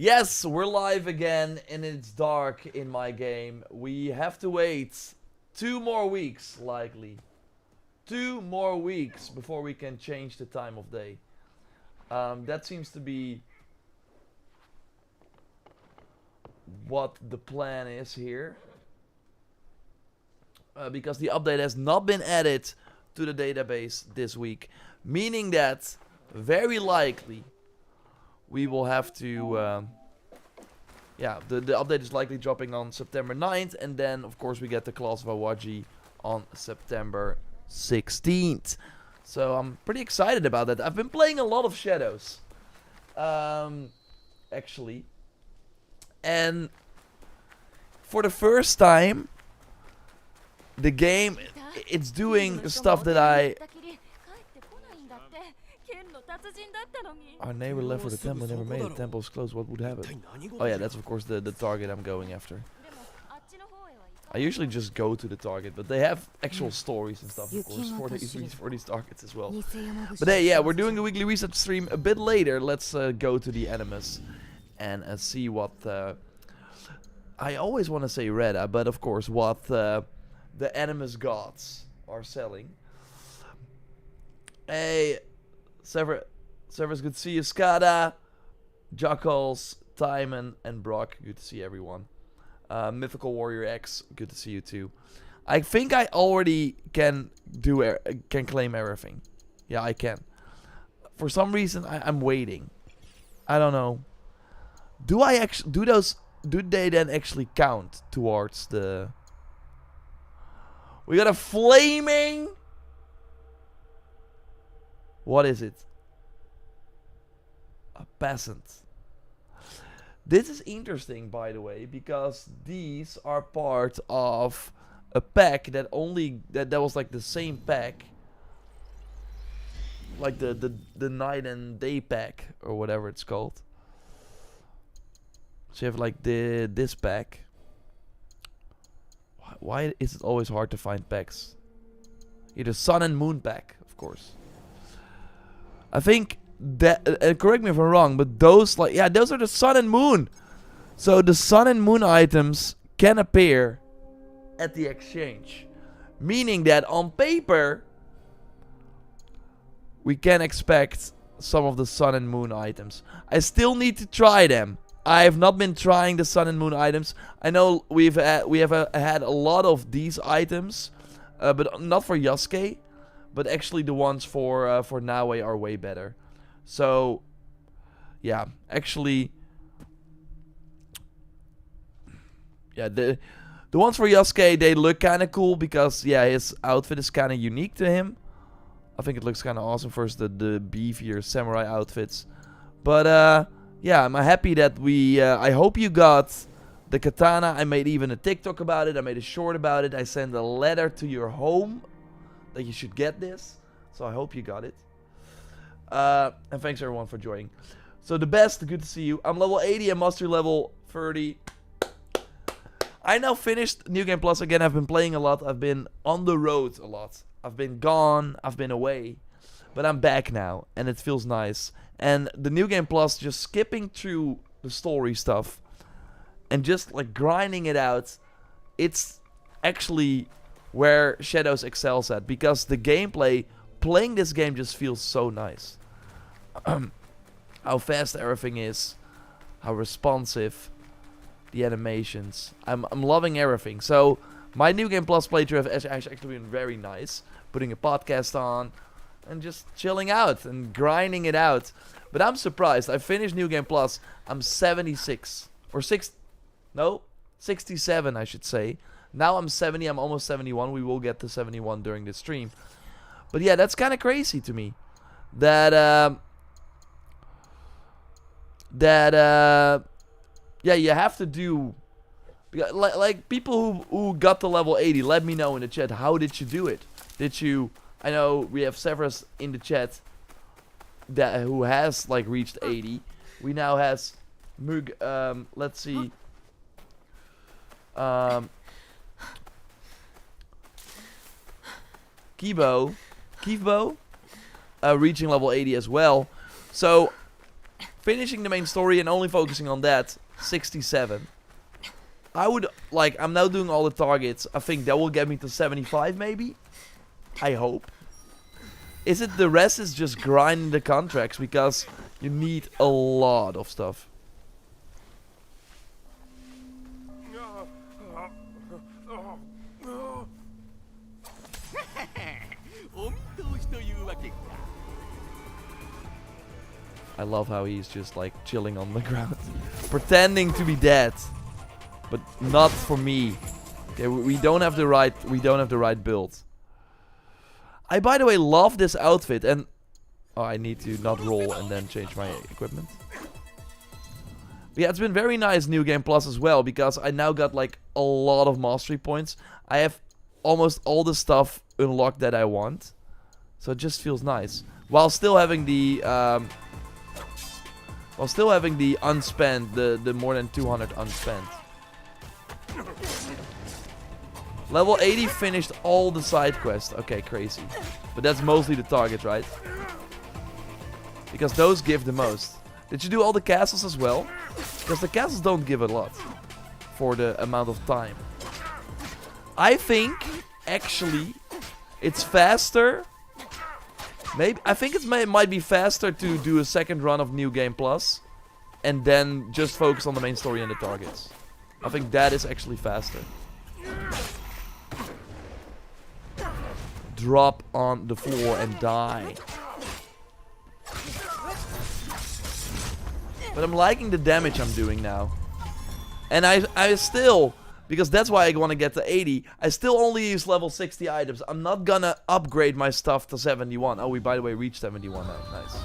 Yes, we're live again, and it's dark in my game. We have to wait 2 more weeks, likely. 2 more weeks before we can change the time of day. That seems to be what the plan is here. Because the update has not been added to the database this week. Meaning that, very likely, we will have to... the update is likely dropping on September 9th. And then, of course, we get the Claws of Awaji on September 16th. So I'm pretty excited about that. I've been playing a lot of Shadows. Actually. And for the first time, the game, it's doing stuff that Our neighbor left for the temple, never made it. The temple is closed. What would happen? Oh yeah, that's of course the target I'm going after. I usually just go to the target, but they have actual stories and stuff, of course, for these targets as well. But hey, yeah, we're doing the weekly reset stream a bit later. Let's go to the Animus and see what... I always want to say Reda, but of course what the Animus gods are selling. Hey, Severus, good to see you. Skada, Jackals, Timon, and Brock, good to see everyone. Mythical Warrior X, good to see you too. I think I already can claim everything. Yeah, I can. For some reason, I'm waiting. I don't know. Do they then actually count towards the... We got a flaming... What is it? A peasant. This is interesting, by the way, because these are part of a pack that was like the same pack, like the night and day pack or whatever it's called. So you have like this pack. Why is it always hard to find packs? Either sun and moon pack, of course. I think that, correct me if I'm wrong, but those those are the sun and moon. So the sun and moon items can appear at the exchange. Meaning that on paper, we can expect some of the sun and moon items. I still need to try them. I have not been trying the sun and moon items. I know we have had a lot of these items, but not for Yasuke. But actually the ones for Naue are way better. So, yeah, actually... Yeah, the ones for Yasuke, they look kind of cool because, yeah, his outfit is kind of unique to him. I think it looks kind of awesome versus the beefier samurai outfits. But, yeah, I'm happy that we... I hope you got the katana. I made even a TikTok about it. I made a short about it. I sent a letter to your home that you should get this. So I hope you got it. And thanks everyone for joining. So the best, good to see you. I'm level 80 and mastery level 30. I now finished New Game Plus again. I've been playing a lot. I've been on the road a lot. I've been gone. I've been away. But I'm back now. And it feels nice. And the New Game Plus, just skipping through the story stuff. And just like grinding it out. It's actually where Shadows excels at. Because the gameplay, playing this game just feels so nice. How fast everything is. How responsive. The animations. I'm loving everything. So, my New Game Plus playthrough has actually been very nice. Putting a podcast on. And just chilling out. And grinding it out. But I'm surprised. I finished New Game Plus. I'm 76. Or 67 I should say. Now I'm 70. I'm almost 71. We will get to 71 during this stream. But yeah, that's kind of crazy to me. That, yeah, you have to do... Like, people who got to level 80, let me know in the chat. How did you do it? Did you... I know we have Severus in the chat who has, like, reached 80. We now has... Mug, let's see... Kibo reaching level 80 as well. So finishing the main story and only focusing on that, 67. I would, like, I'm now doing all the targets. I think that will get me to 75 maybe. I hope. Is it the rest is just grinding the contracts because you need a lot of stuff. I love how he's just like chilling on the ground, pretending to be dead, but not for me. Okay, we don't have the right build. I, by the way, love this outfit, and oh, I need to not roll and then change my equipment. But yeah, it's been very nice New Game Plus as well, because I now got like a lot of mastery points. I have almost all the stuff unlocked that I want, so it just feels nice while still having the unspent, the more than 200 unspent. Level 80 finished all the side quests. Okay, crazy. But that's mostly the target, right? Because those give the most. Did you do all the castles as well? Because the castles don't give a lot for the amount of time. I think, actually, it's faster. Maybe I think it might be faster to do a second run of New Game Plus and then just focus on the main story and the targets. I think that is actually faster. Drop on the floor and die. But I'm liking the damage I'm doing now. And I still, because that's why I want to get to 80, I still only use level 60 items. I'm not gonna upgrade my stuff to 71. Oh, we by the way reached 71 now. Nice.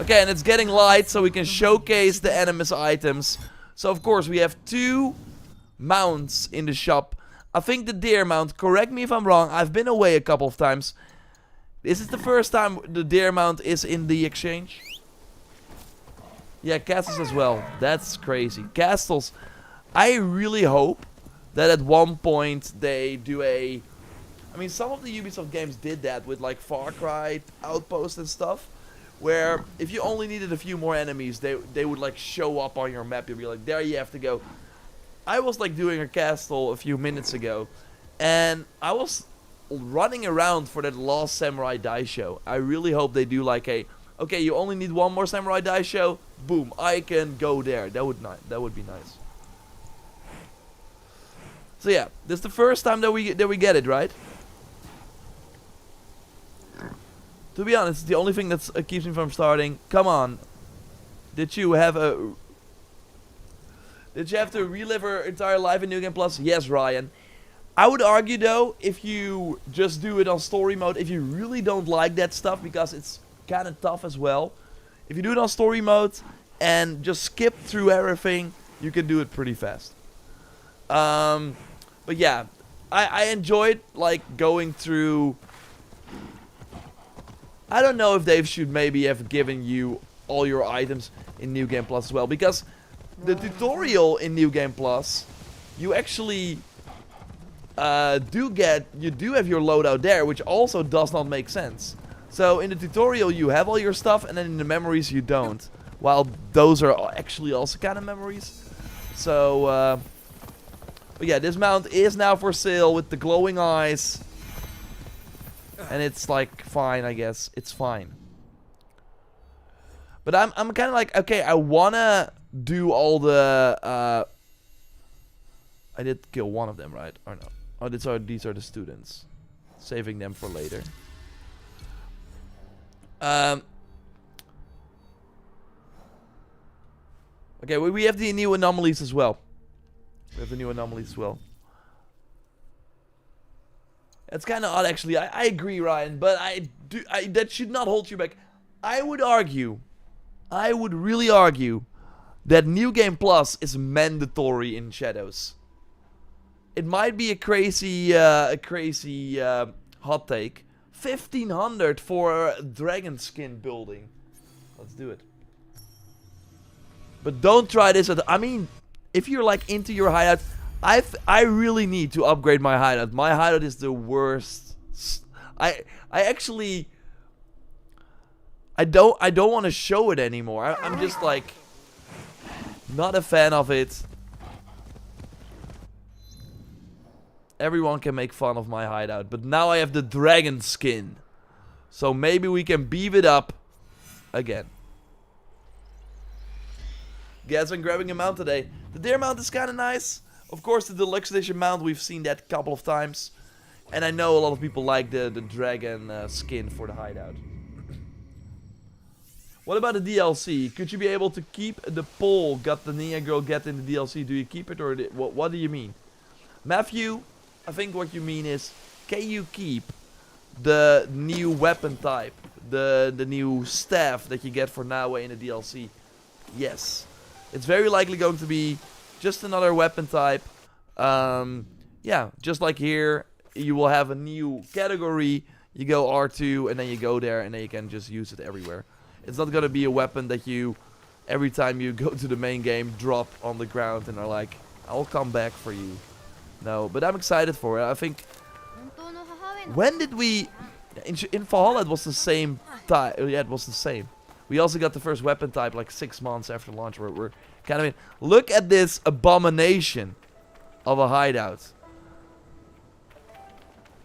Okay, and it's getting light, so we can showcase the enemy's items. So of course we have 2 mounts in the shop. I think the deer mount, correct me if I'm wrong, I've been away a couple of times. This is the first time the deer mount is in the exchange. Yeah, castles as well. That's crazy. Castles. I really hope that at one point they do a... I mean, some of the Ubisoft games did that with like Far Cry Outpost and stuff. Where if you only needed a few more enemies, they would like show up on your map. You'll be like, there you have to go. I was like doing a castle a few minutes ago. And I was running around for that Last Samurai Die show. I really hope they do like a... Okay, you only need one more Samurai Die show. Boom, I can go there. That would be nice. So yeah, this is the first time that we get it, right? To be honest, it's the only thing that keeps me from starting. Come on. Did you have to relive your entire life in New Game Plus? Yes, Ryan. I would argue though, if you just do it on story mode, if you really don't like that stuff, because it's kind of tough as well. If you do it on story mode and just skip through everything, you can do it pretty fast. But yeah, I enjoyed like going through. I don't know if they should maybe have given you all your items in New Game Plus as well, because the tutorial in New Game Plus, you actually do have your loadout there, which also does not make sense. So in the tutorial you have all your stuff, and then in the memories you don't. While those are actually also kind of memories. So, but yeah, this mount is now for sale with the glowing eyes. And it's like fine, I guess. It's fine. But I'm kind of like, okay, I wanna do all the I did kill one of them, right? Or no? Oh, these are the students. Saving them for later. Okay, we have the new anomalies as well. It's kind of odd, actually. I agree, Ryan, but that should not hold you back. I would really argue that New Game Plus is mandatory in Shadows. It might be a crazy hot take. 1500 for a dragon skin building. Let's do it. But don't try this I mean, if you're like into your hideout, I really need to upgrade my hideout. My hideout is the worst. I I don't want to show it anymore. I'm just like not a fan of it. Everyone can make fun of my hideout, but now I have the dragon skin. So maybe we can beef it up again. Guys, I'm grabbing a mount today. The deer mount is kind of nice. Of course, the deluxe edition mount, we've seen that a couple of times. And I know a lot of people like the dragon skin for the hideout. What about the DLC? Could you be able to keep the pole got the Nia girl get in the DLC? Do you keep it or what do you mean? Matthew, I think what you mean is, can you keep the new weapon type? The new staff that you get for now in the DLC? Yes. It's very likely going to be just another weapon type. Yeah, just like here, you will have a new category. You go R2 and then you go there and then you can just use it everywhere. It's not going to be a weapon that you, every time you go to the main game, drop on the ground and are like, I'll come back for you. No, but I'm excited for it. I think, when did we, in Valhalla it was the same type. Yeah, it was the same. We also got the first weapon type like 6 months after launch. We're kind of in. Look at this abomination of a hideout.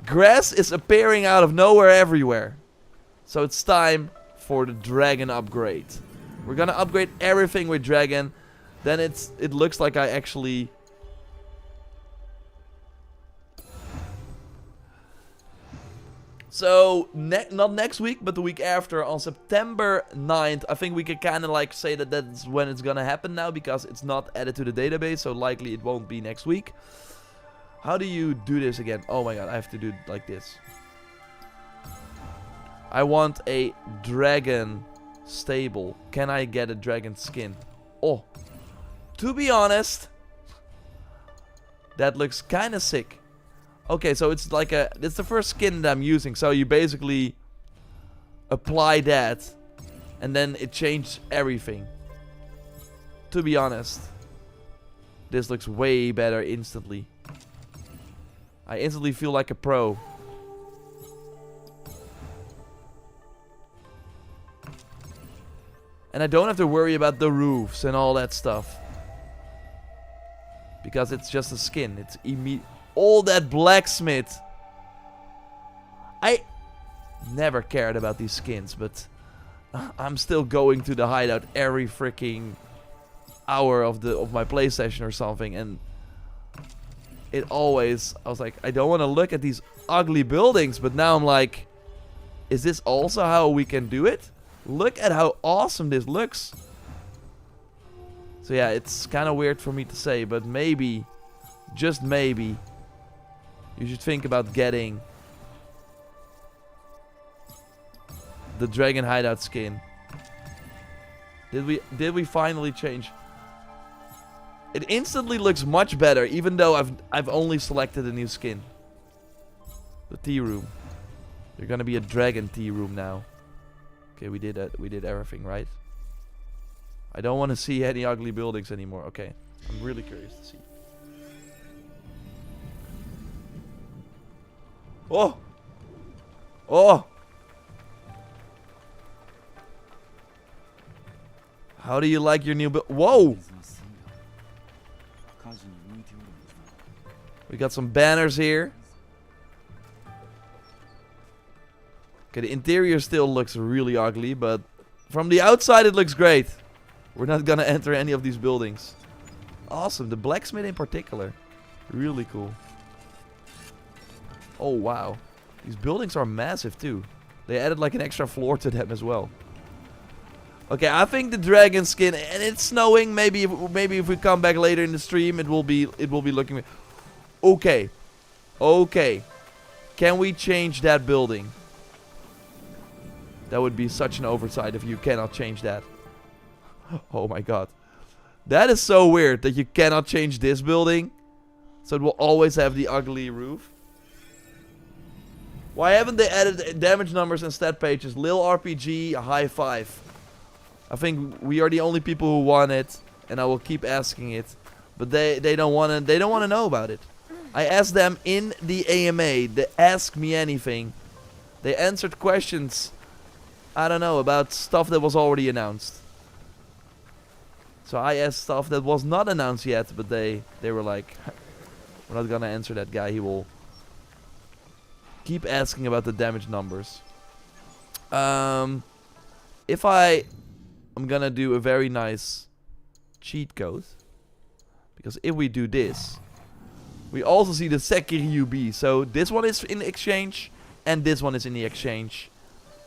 Grass is appearing out of nowhere everywhere. So it's time for the dragon upgrade. We're gonna upgrade everything with dragon. Then it looks like I actually... So, not next week, but the week after, on September 9th, I think we can kind of like say that that's when it's gonna happen now, because it's not added to the database, so likely it won't be next week. How do you do this again? Oh my god, I have to do it like this. I want a dragon stable. Can I get a dragon skin? Oh, to be honest, that looks kind of sick. Okay, so it's like it's the first skin that I'm using. So you basically apply that and then it changed everything. To be honest, this looks way better instantly. I instantly feel like a pro. And I don't have to worry about the roofs and all that stuff. Because it's just a skin. It's immediate. All that blacksmith. I never cared about these skins, but I'm still going to the hideout every freaking hour of my play session or something, and it always, I was like, I don't want to look at these ugly buildings, but now I'm like, is this also how we can do it? Look at how awesome this looks. So yeah, it's kind of weird for me to say, but maybe, just maybe, you should think about getting the dragon hideout skin. Did we finally change? It instantly looks much better, even though I've only selected a new skin. The tea room. You're gonna be a dragon tea room now. Okay, we did everything right. I don't want to see any ugly buildings anymore. Okay, I'm really curious to see. Oh! Oh! How do you like your new build? Whoa! We got some banners here. Okay, the interior still looks really ugly, but from the outside it looks great. We're not gonna enter any of these buildings. Awesome, the blacksmith in particular. Really cool. Oh wow. These buildings are massive too. They added like an extra floor to them as well. Okay, I think the dragon skin, and it's snowing. Maybe if we come back later in the stream, it will be looking. Okay, okay. Can we change that building? That would be such an oversight if you cannot change that. Oh my god, that is so weird that you cannot change this building, so it will always have the ugly roof. Why haven't they added damage numbers and stat pages? Lil RPG, a high five. I think we are the only people who want it, and I will keep asking it. But they don't want to know about it. I asked them in the AMA. They asked me anything. They answered questions. I don't know, about stuff that was already announced. So I asked stuff that was not announced yet, but they were like, we're not gonna answer that guy. He will keep asking about the damage numbers. If I'm gonna do a very nice cheat code, because if we do this, we also see the Sekiryu B. So this one is in exchange, and this one is in the exchange.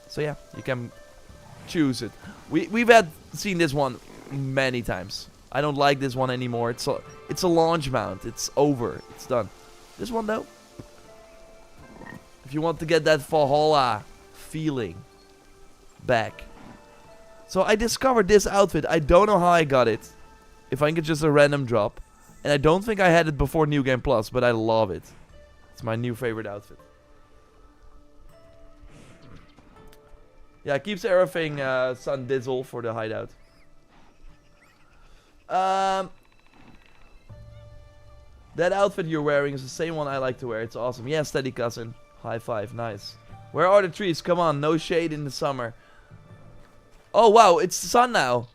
So yeah, you can choose it. We've seen this one many times. I don't like this one anymore. It's a launch mount. It's over. It's done. This one though, if you want to get that Valhalla feeling back. So I discovered this outfit. I don't know how I got it. If I think it's just a random drop. And I don't think I had it before New Game Plus, but I love it. It's my new favorite outfit. Yeah, keeps everything Sun Dizzle for the hideout. That outfit you're wearing is the same one I like to wear. It's awesome. Yeah, steady cousin. High five. Nice. Where are the trees? Come on, no shade in the summer. Oh wow, it's the sun now.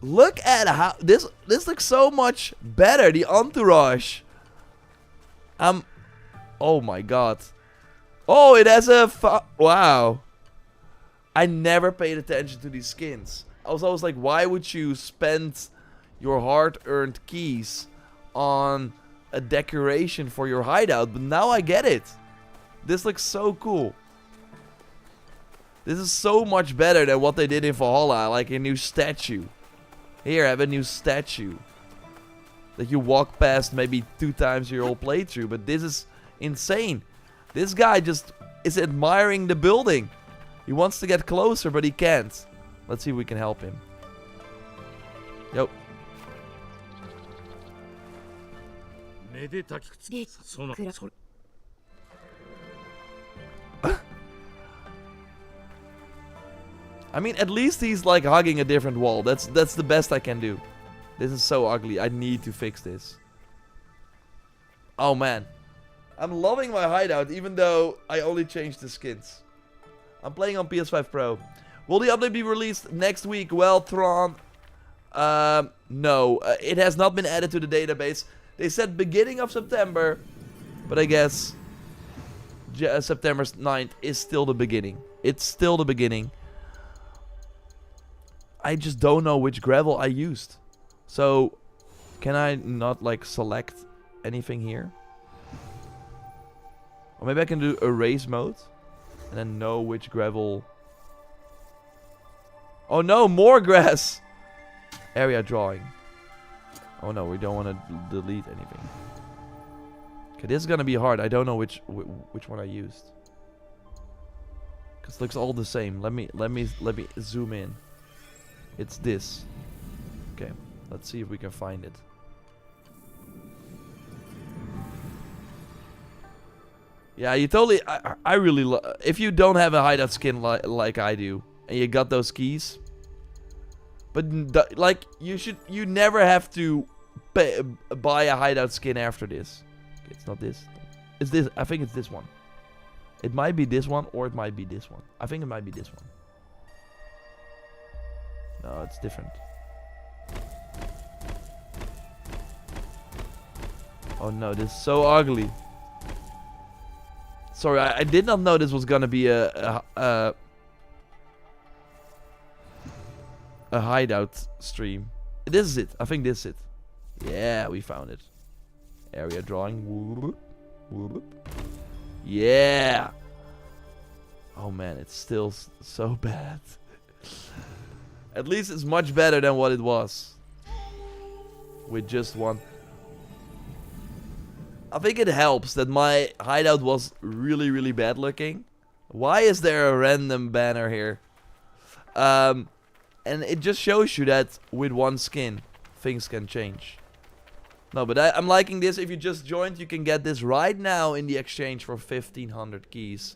Look at how this looks so much better. The entourage. Oh my god. Oh, it has a wow. I never paid attention to these skins. I was always like, why would you spend your hard-earned keys on a decoration for your hideout? But now I get it. This looks so cool. This is so much better than what they did in Valhalla, like a new statue. Here, I have a new statue that you walk past maybe 2 times your whole playthrough, but this is insane. This guy just is admiring the building. He wants to get closer, but he can't. Let's see if we can help him. Yo. I mean, at least he's like hugging a different wall. That's the best I can do. This is so ugly. I need to fix this. Oh man. I'm loving my hideout, even though I only changed the skins. I'm playing on PS5 Pro. Will the update be released next week? Well, Tron. No. It has not been added to the database. They said beginning of September. But I guess September 9th is still the beginning. It's still the beginning. I just don't know which gravel I used. So, can I not like select anything here? Or maybe I can do erase mode. And then know which gravel. Oh no, more grass! Area drawing. Oh no, we don't want to delete anything. Okay, this is gonna be hard. I don't know which one I used. Cause it looks all the same. Let me zoom in. It's this. Okay, let's see if we can find it. Yeah, you totally. I really if you don't have a hideout skin like I do, and you got those keys, but like you never have to buy a hideout skin after this. Okay, it's not this. It's this. I think it's this one. It might be this one, or it might be this one. I think it might be this one. No, it's different. Oh no, this is so ugly. Sorry, I did not know this was gonna be a hideout stream. This is it. I think this is it. Yeah, we found it. Area drawing. Yeah. Oh man, it's still so bad. At least it's much better than what it was. With just one. I think it helps that my hideout was really, really bad looking. Why is there a random banner here? And it just shows you that with one skin, things can change. No, but I'm liking this. If you just joined, you can get this right now in the exchange for 1500 keys.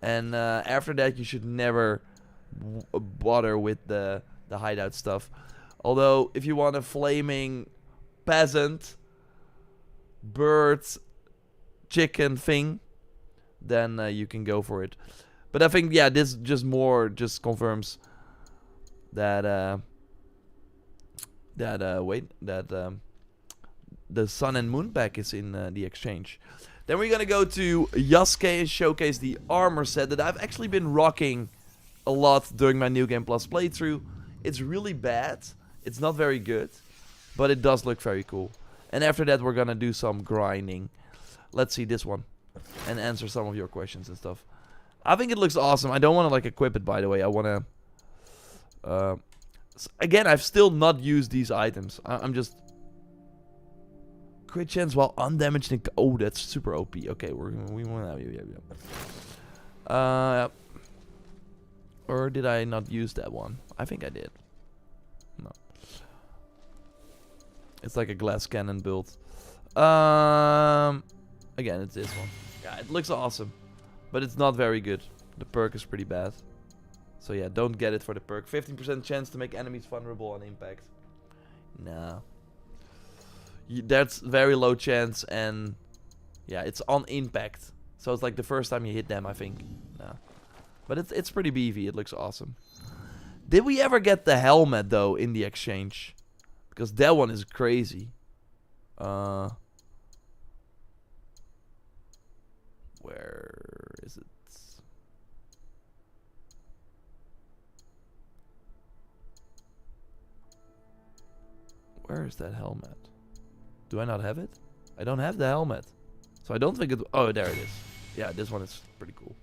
And after that, you should never bother with the hideout stuff. Although, if you want a flaming peasant, bird, chicken thing, then you can go for it. But I think, yeah, this just confirms that the Sun and Moon pack is in the exchange. Then we're gonna go to Yasuke and showcase the armor set that I've actually been rocking a lot during my New Game Plus playthrough. It's really bad. It's not very good, but it does look very cool. And after that, we're gonna do some grinding. Let's see this one and answer some of your questions and stuff. I think it looks awesome. I don't want to like equip it, by the way. I want to... again, I've still not used these items. I'm just... Crit chance while undamaged and... Oh, that's super OP. Okay, we want to... Or did I not use that one? I think I did. No. It's like a glass cannon build. Again, it's this one. Yeah, it looks awesome. But it's not very good. The perk is pretty bad. So yeah, don't get it for the perk. 15% chance to make enemies vulnerable on impact. Nah. That's very low chance, and yeah, it's on impact. So it's like the first time you hit them, I think. Nah. But it's pretty beefy. It looks awesome. Did we ever get the helmet, though, in the exchange? Because that one is crazy. Where is it? Where is that helmet? Do I not have it? I don't have the helmet. So I don't think it... Oh, there it is. Yeah, this one is pretty cool.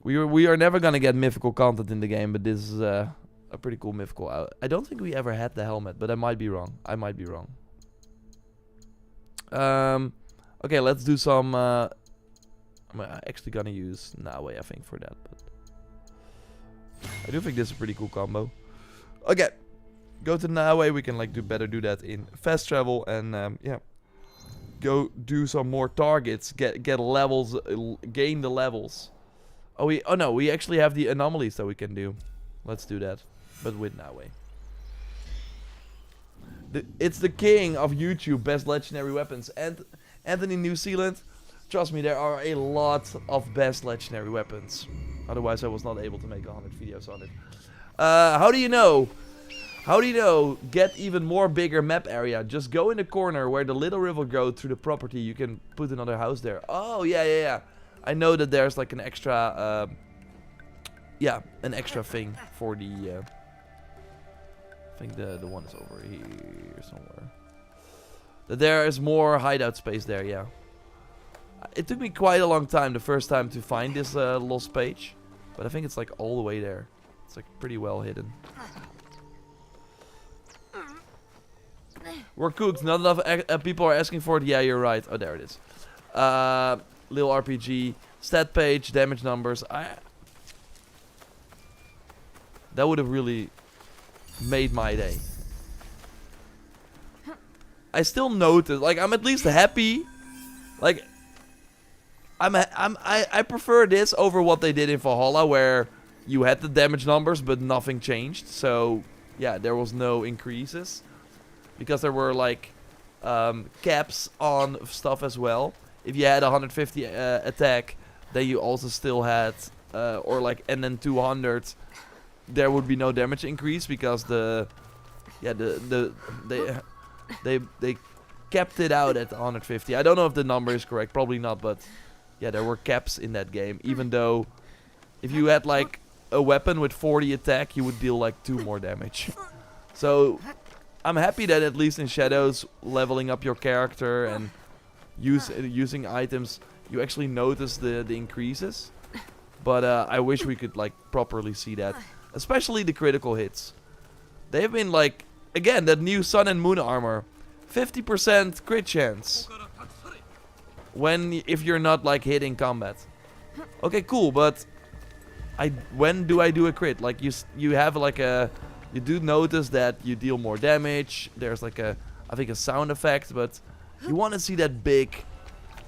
We are never gonna get mythical content in the game, but this is a pretty cool mythical. I don't think we ever had the helmet, but I might be wrong. I might be wrong. Okay, let's do some... I'm actually gonna use Nawe, I think, for that. But I do think this is a pretty cool combo. Okay, go to Nawe. We can like do that in fast travel, and yeah, go do some more targets. Get levels, gain the levels. Oh no, we actually have the anomalies that we can do. Let's do that, but with Nawe. It's the king of YouTube, best legendary weapons. And Anthony, New Zealand, trust me, there are a lot of best legendary weapons. Otherwise, I was not able to make 100 videos on it. How do you know? How do you know? Get even more bigger map area. Just go in the corner where the little river goes through the property. You can put another house there. Oh, yeah. I know that there's like an extra, yeah, an extra thing for the, I think the one is over here somewhere. That there is more hideout space there, yeah. It took me quite a long time the first time to find this lost page. But I think it's like all the way there. It's like pretty well hidden. We're cooked. Not enough people are asking for it. Yeah, you're right. Oh, there it is. Little RPG. Stat page. Damage numbers. That would have really made my day. I still noticed. Like, I'm at least happy. Like, I prefer this over what they did in Valhalla, where you had the damage numbers, but nothing changed. So, yeah, there was no increases. Because there were, like, caps on stuff as well. If you had 150 attack, then you also still had, or like, and then 200, there would be no damage increase because they capped it out at 150. I don't know if the number is correct, probably not, but yeah, there were caps in that game. Even though, if you had like a weapon with 40 attack, you would deal like 2 more damage. So, I'm happy that at least in Shadows, leveling up your character and using items, you actually notice the increases. But I wish we could like properly see that, especially the critical hits. They have been like, again, that new Sun and Moon armor, 50% crit chance if you're not like hitting combat. Okay, cool, but when do I do a crit? Like you have like you do notice that you deal more damage. There's like I think a sound effect, but you want to see that big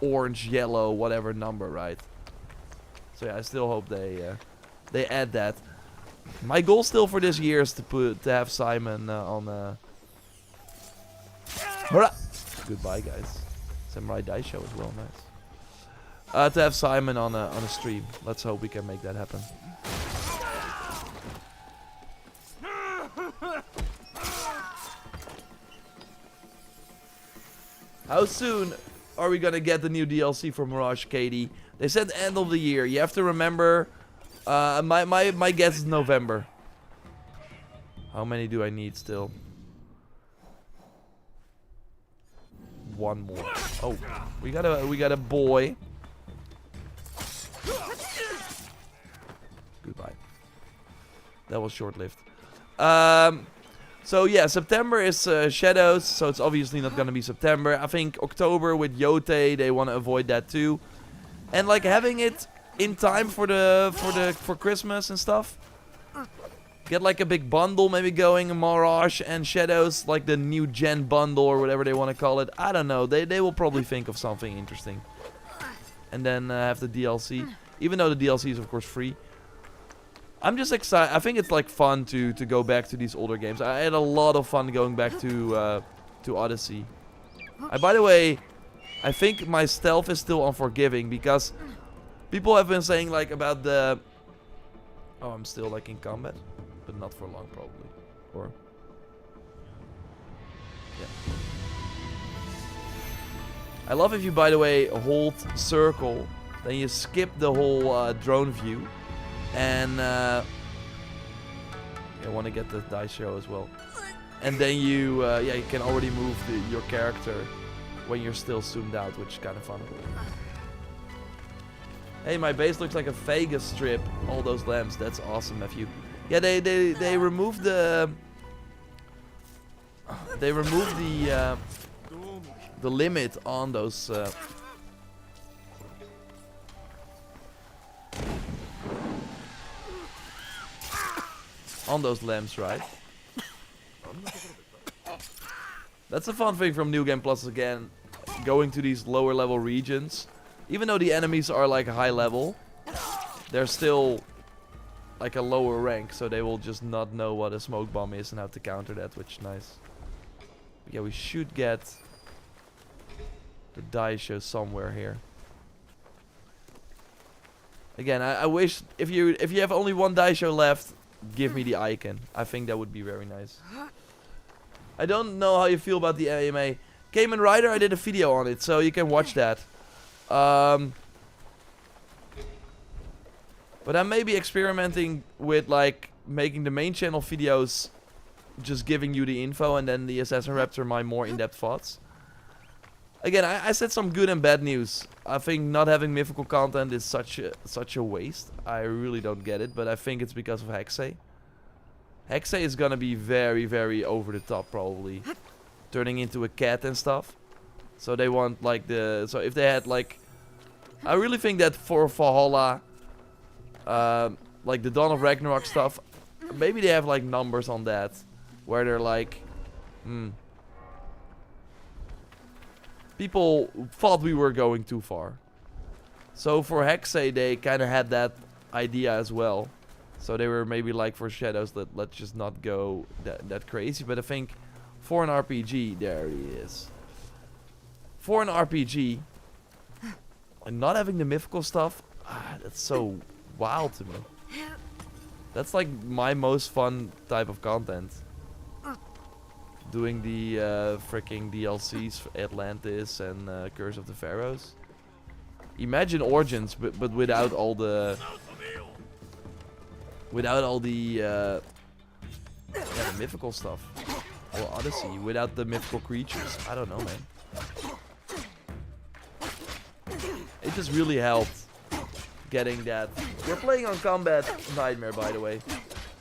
orange, yellow, whatever number, right? So yeah, I still hope they add that. My goal still for this year is to have Simon on. Hurrah! Goodbye, guys. Samurai Dice Show as well, nice. To have Simon on a stream. Let's hope we can make that happen. How soon are we gonna get the new DLC for Mirage, Katie? They said end of the year. You have to remember. My guess is November. How many do I need still? One more. Oh, we got a boy. Goodbye. That was short-lived. So yeah, September is Shadows, so it's obviously not gonna be September. I think October with Yote, they want to avoid that too, and like having it in time for Christmas and stuff. Get like a big bundle maybe going, Mirage and Shadows, like the new gen bundle or whatever they want to call it. I don't know. They will probably think of something interesting, and then have the DLC, even though the DLC is of course free. I'm just excited. I think it's like fun to go back to these older games. I had a lot of fun going back to Odyssey. By the way, I think my stealth is still unforgiving because people have been saying like about the. Oh, I'm still like in combat, but not for long probably. Or yeah. I love if you, by the way, hold circle, then you skip the whole drone view. And I want to get the dice show as well. And then you can already move your character when you're still zoomed out, which is kind of fun. Hey, my base looks like a Vegas strip. All those lamps, that's awesome, Matthew. Yeah, they removed the the limit on those. On those lamps, right? That's a fun thing from New Game Plus again. Going to these lower level regions. Even though the enemies are like high level, they're still like a lower rank. So they will just not know what a smoke bomb is and how to counter that, which is nice. But yeah, we should get the dice show somewhere here. Again, I wish if you have only one dice show left, give me the icon. I think that would be very nice. I don't know how you feel about the AMA. Cayman Rider, I did a video on it, so you can watch that. But I may be experimenting with like making the main channel videos, just giving you the info, and then the Assassin Raptor my more in-depth thoughts. Again, I said some good and bad news. I think not having mythical content is such a waste. I really don't get it, but I think it's because of Hexay. Hexay is gonna be very, very over the top probably, turning into a cat and stuff. So they want like so if they had like, I really think that for Valhalla, like the Dawn of Ragnarok stuff, maybe they have like numbers on that, where they're like, people thought we were going too far. So for Hexay, they kind of had that idea as well. So they were maybe like for Shadows, let's just not go that crazy. But I think for an RPG, there he is. For an RPG, and not having the mythical stuff, that's so wild to me. That's like my most fun type of content. Doing the freaking DLCs for Atlantis and Curse of the Pharaohs. Imagine Origins, but without all the the mythical stuff, or Odyssey without the mythical creatures. I don't know, man. It just really helped getting that. We're playing on Combat Nightmare, by the way.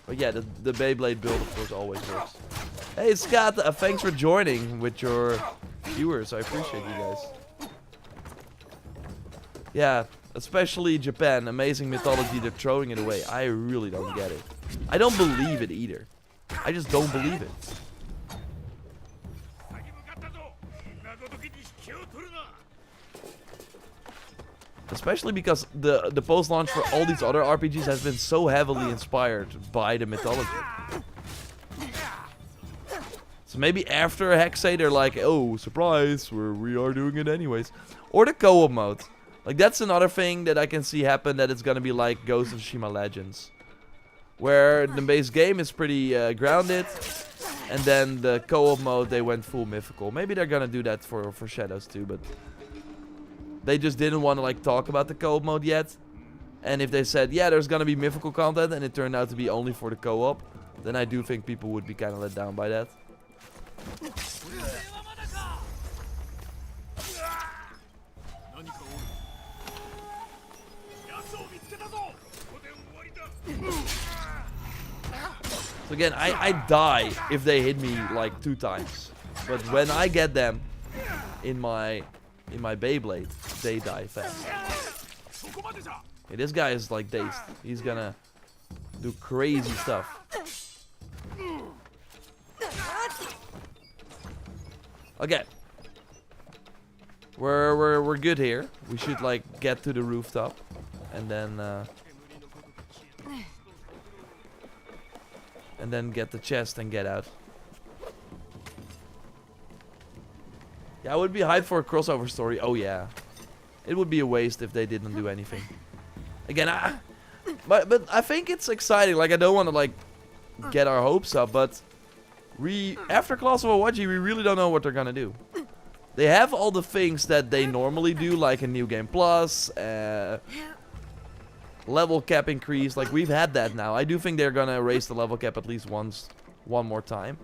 But yeah, the Beyblade build, of course, always works. Hey, Scott, thanks for joining with your viewers. I appreciate you guys. Yeah, especially Japan. Amazing mythology, they're throwing it away. I really don't get it. I don't believe it either. I just don't believe it. Especially because the post-launch for all these other RPGs has been so heavily inspired by the mythology. So maybe after Hexay they're like, oh, surprise, we are doing it anyways. Or the co-op mode. Like, that's another thing that I can see happen, that it's gonna be like Ghost of Tsushima Legends. Where the base game is pretty grounded, and then the co-op mode, they went full mythical. Maybe they're gonna do that for Shadows too, but they just didn't want to like talk about the co-op mode yet. And if they said, yeah, there's gonna be mythical content, and it turned out to be only for the co-op, then I do think people would be kind of let down by that. So again, I die if they hit me like 2 times. But when I get them in my Beyblade, they die fast. Okay, this guy is like dazed. He's gonna do crazy stuff. Okay. We're good here. We should like get to the rooftop and then get the chest and get out. Yeah, I would be hyped for a crossover story. Oh yeah. It would be a waste if they didn't do anything. Again, but I think it's exciting. Like, I don't want to like get our hopes up, but after Class of Awaji, we really don't know what they're gonna do. They have all the things that they normally do, like a new game plus, level cap increase. Like, we've had that now. I do think they're gonna raise the level cap at least one more time.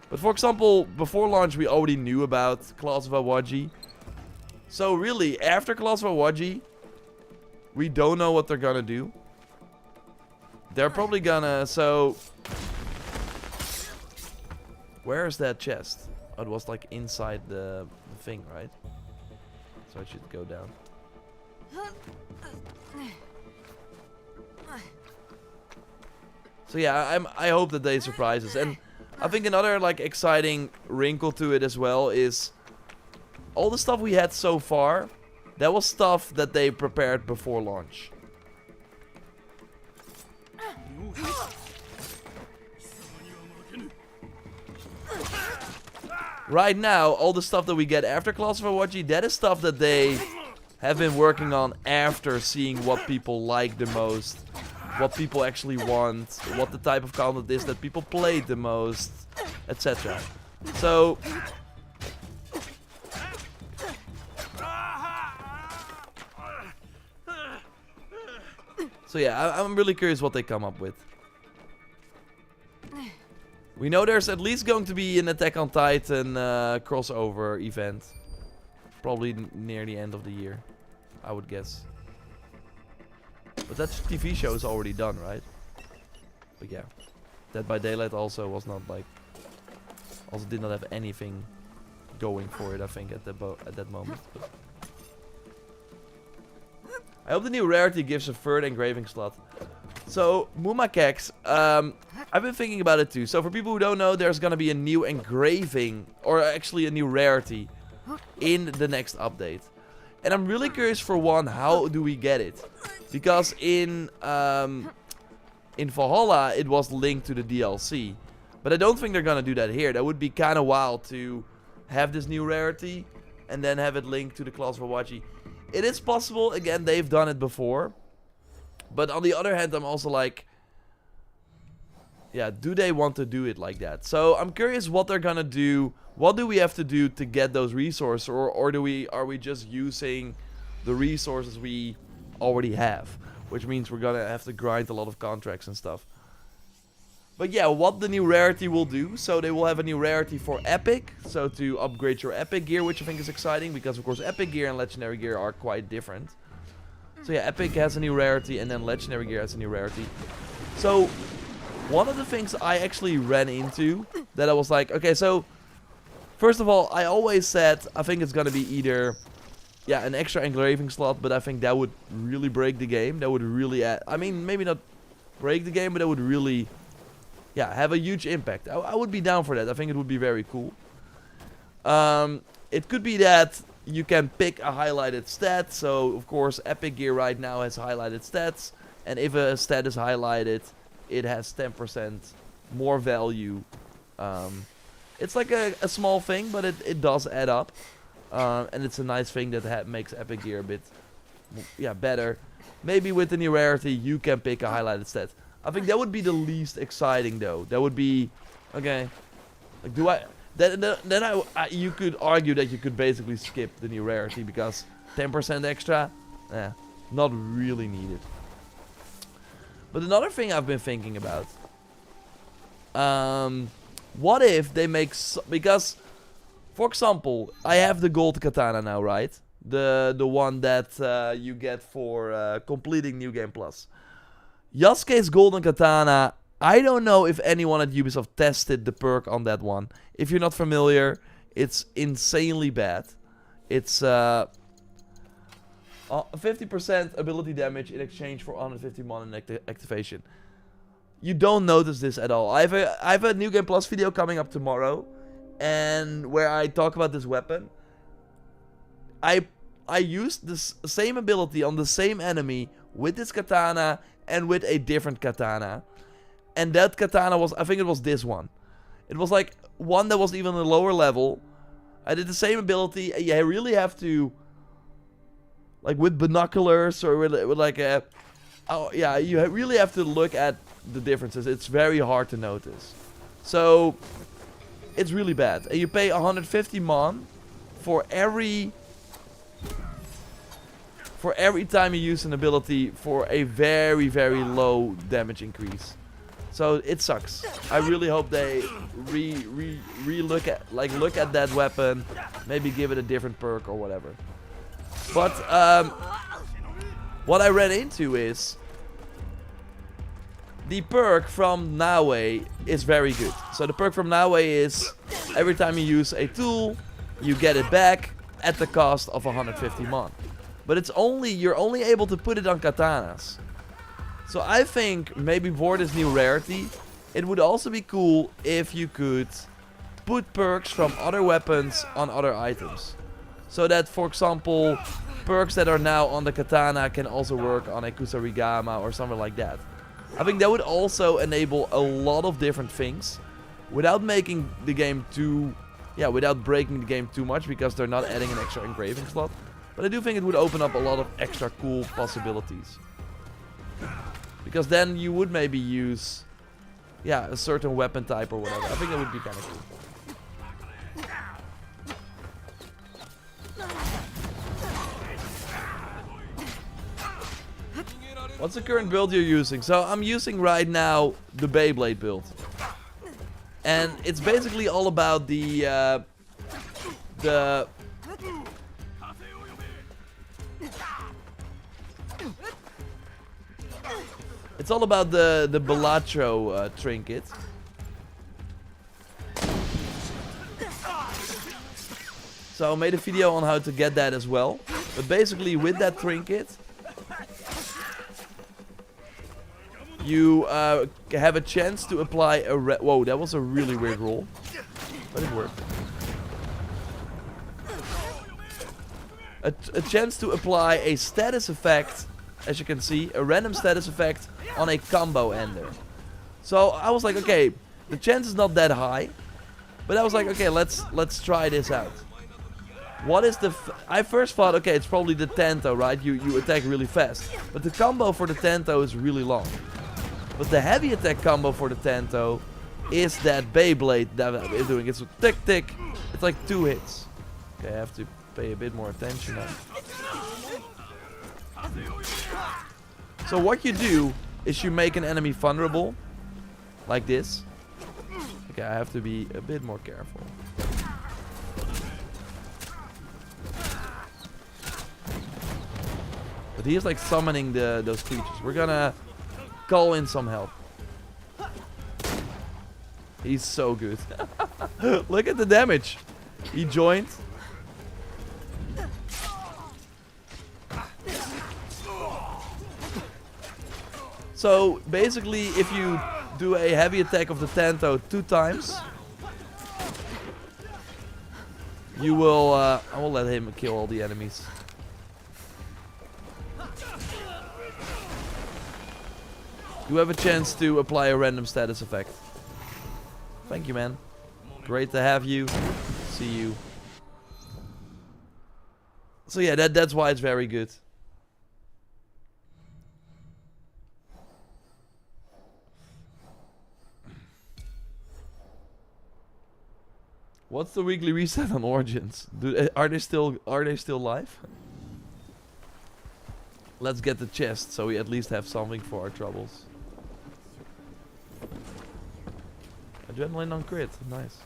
But for example, before launch, we already knew about Class of Awaji. So really, after Class of Awaji, we don't know what they're gonna do. They're probably gonna, so... Where is that chest? Oh, it was like inside the thing, right? So I should go down. So yeah, I hope that they surprise us. And I think another like exciting wrinkle to it as well is all the stuff we had so far, that was stuff that they prepared before launch. Right now, all the stuff that we get after Class of Awaji, that is stuff that they have been working on after seeing what people like the most, what people actually want, what the type of content is that people played the most, etc. So yeah, I'm really curious what they come up with. We know there's at least going to be an Attack on Titan crossover event. Probably near the end of the year, I would guess. But that TV show is already done, right? But yeah. Dead by Daylight also was not like... Also did not have anything going for it, I think, at that moment. But I hope the new rarity gives a third engraving slot. So, Mumakex, I've been thinking about it too. So for people who don't know, there's gonna be a new engraving, or actually a new rarity, in the next update. And I'm really curious, for one, how do we get it? Because in Valhalla, it was linked to the DLC. But I don't think they're gonna do that here. That would be kind of wild to have this new rarity and then have it linked to the Class of Awaji. It is possible, again, they've done it before. But on the other hand, I'm also like, yeah, do they want to do it like that? So I'm curious what they're gonna do. What do we have to do to get those resources, or are we just using the resources we already have, which means we're gonna have to grind a lot of contracts and stuff. But yeah, what the new rarity will do, so they will have a new rarity for Epic, so to upgrade your Epic gear, which I think is exciting, because of course Epic gear and Legendary gear are quite different. So yeah, Epic has a new rarity, and then Legendary gear has a new rarity. So, one of the things I actually ran into, that I was like, okay, so, first of all, I always said, I think it's gonna be either, yeah, an extra engraving slot, but I think that would really break the game. That would really add, I mean, maybe not break the game, but that would really, yeah, have a huge impact. I would be down for that. I think it would be very cool. It could be that you can pick a highlighted stat. So, of course, Epic Gear right now has highlighted stats. And if a stat is highlighted, it has 10% more value. It's like a small thing, but it does add up. And it's a nice thing that makes Epic Gear a bit yeah, better. Maybe with the new rarity, you can pick a highlighted stat. I think that would be the least exciting, though. That would be, okay. Like, do I? Then you could argue that you could basically skip the new rarity because 10% extra, not really needed. But another thing I've been thinking about. What if they make because, for example, I have the gold katana now, right? The one that you get for completing New Game Plus. Yasuke's golden katana. I don't know if anyone at Ubisoft tested the perk on that one. If you're not familiar, it's insanely bad. It's 50% ability damage in exchange for 150 mana activation. You don't notice this at all. I have a New Game Plus video coming up tomorrow, and where I talk about this weapon. I used this same ability on the same enemy with this katana and with a different katana. And that katana was, I think it was this one. It was like one that was even a lower level. I did the same ability. You really have to, like with binoculars or with like a, oh yeah, you really have to look at the differences. It's very hard to notice. So it's really bad. And you pay 150 mon for every time you use an ability for a very, very low damage increase. So it sucks. I really hope they look at that weapon, maybe give it a different perk or whatever. But what I ran into is the perk from Naue is very good. So the perk from Naue is every time you use a tool, you get it back at the cost of 150 mon. But you're only able to put it on katanas. So I think maybe for this new rarity, it would also be cool if you could put perks from other weapons on other items. So that, for example, perks that are now on the katana can also work on a kusarigama or something like that. I think that would also enable a lot of different things without making the game too, without breaking the game too much, because they're not adding an extra engraving slot. But I do think it would open up a lot of extra cool possibilities. Because then you would maybe use, a certain weapon type or whatever. I think that would be kind of cool. What's the current build you're using? So I'm using right now the Beyblade build. And it's basically all about it's all about the Balatro trinket. So I made a video on how to get that as well. But basically with that trinket, you have a chance to apply a whoa, that was a really weird roll. But it worked. A chance to apply a status effect, as you can see, a random status effect on a combo ender. So I was like, okay, the chance is not that high, but I was like, okay, let's try this out. What is the? I first thought, okay, it's probably the Tento, right? You attack really fast, but the combo for the Tento is really long. But the heavy attack combo for the Tento is that Beyblade that is doing. It's a tick tick. It's like 2 hits. Okay, I have to pay a bit more attention now. So what you do is you make an enemy vulnerable, like this. Okay, I have to be a bit more careful. But he is like summoning those creatures. We're gonna call in some help. He's so good. Look at the damage. He joined. So basically, if you do a heavy attack of the Tento 2 times, you will. I will let him kill all the enemies. You have a chance to apply a random status effect. Thank you, man. Great to have you. See you. So yeah, that's why it's very good. What's the weekly reset on Origins? Are they still live? Let's get the chest so we at least have something for our troubles. Adrenaline on crit, nice.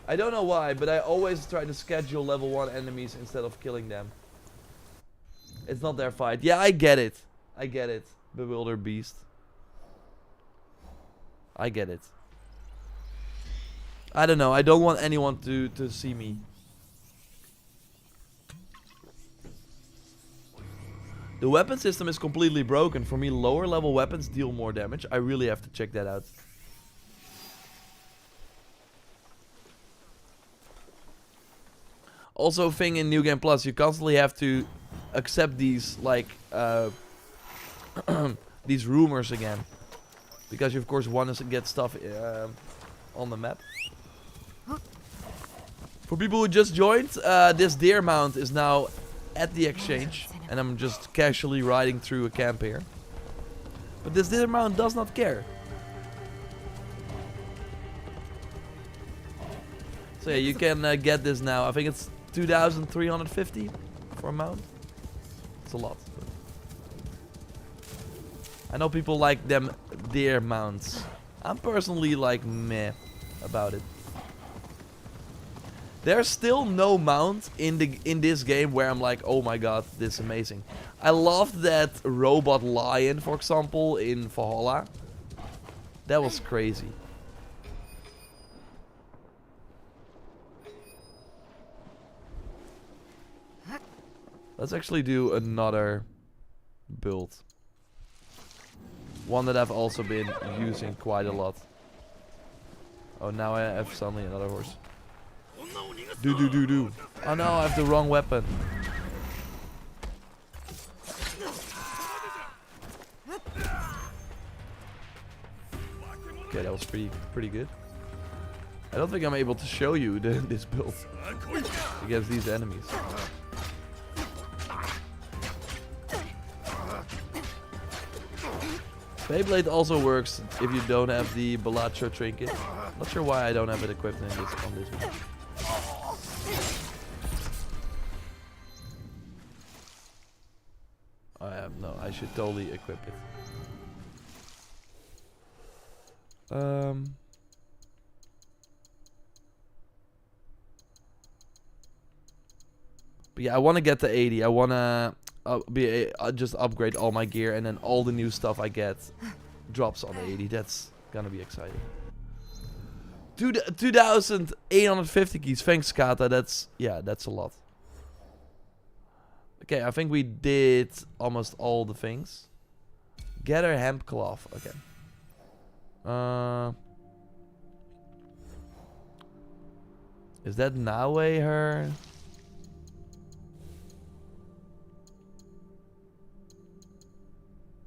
I don't know why, but I always try to schedule level 1 enemies instead of killing them. It's not their fight. Yeah, I get it. I get it. Bewildered beast. I get it. I don't know. I don't want anyone to see me. The weapon system is completely broken. For me, lower level weapons deal more damage. I really have to check that out. Also, thing in New Game Plus, you constantly have to accept these, like, these rumors again. Because you, of course, want to get stuff on the map. For people who just joined, this deer mount is now at the exchange. And I'm just casually riding through a camp here. But this deer mount does not care. So yeah, you can get this now. I think it's 2,350 for a mount. It's a lot. I know people like them deer mounts. I'm personally like meh about it. There's still no mount in this game where I'm like, oh my god, this is amazing. I loved that robot lion, for example, in Valhalla. That was crazy. Let's actually do another build. One that I've also been using quite a lot. Oh, now I have suddenly another horse. Do. Oh no, I have the wrong weapon. Okay, that was pretty good. I don't think I'm able to show you this build against these enemies. Beyblade also works if you don't have the Balacho trinket. Not sure why I don't have it equipped on this one. No, I should totally equip it. But yeah, I want to get to 80. I want to just upgrade all my gear, and then all the new stuff I get drops on 80. That's gonna be exciting. 2,850 keys. Thanks, Kata. That's a lot. Okay, I think we did almost all the things. Gather hemp cloth. Okay. Is that Nawe her?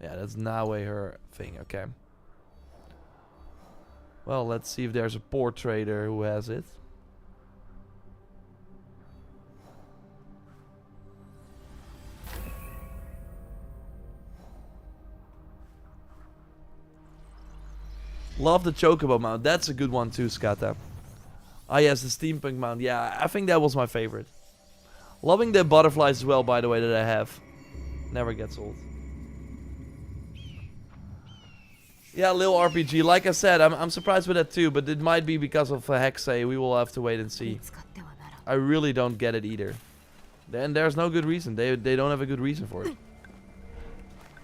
Yeah, that's Nawe her thing. Okay. Well, let's see if there's a poor trader who has it. Love the Chocobo mount. That's a good one too, Skata. Ah yes, the steampunk mount. Yeah, I think that was my favorite. Loving the butterflies as well, by the way, that I have. Never gets old. Yeah, Lil RPG. Like I said, I'm surprised with that too, but it might be because of Hexay. We will have to wait and see. I really don't get it either. Then there's no good reason. They don't have a good reason for it.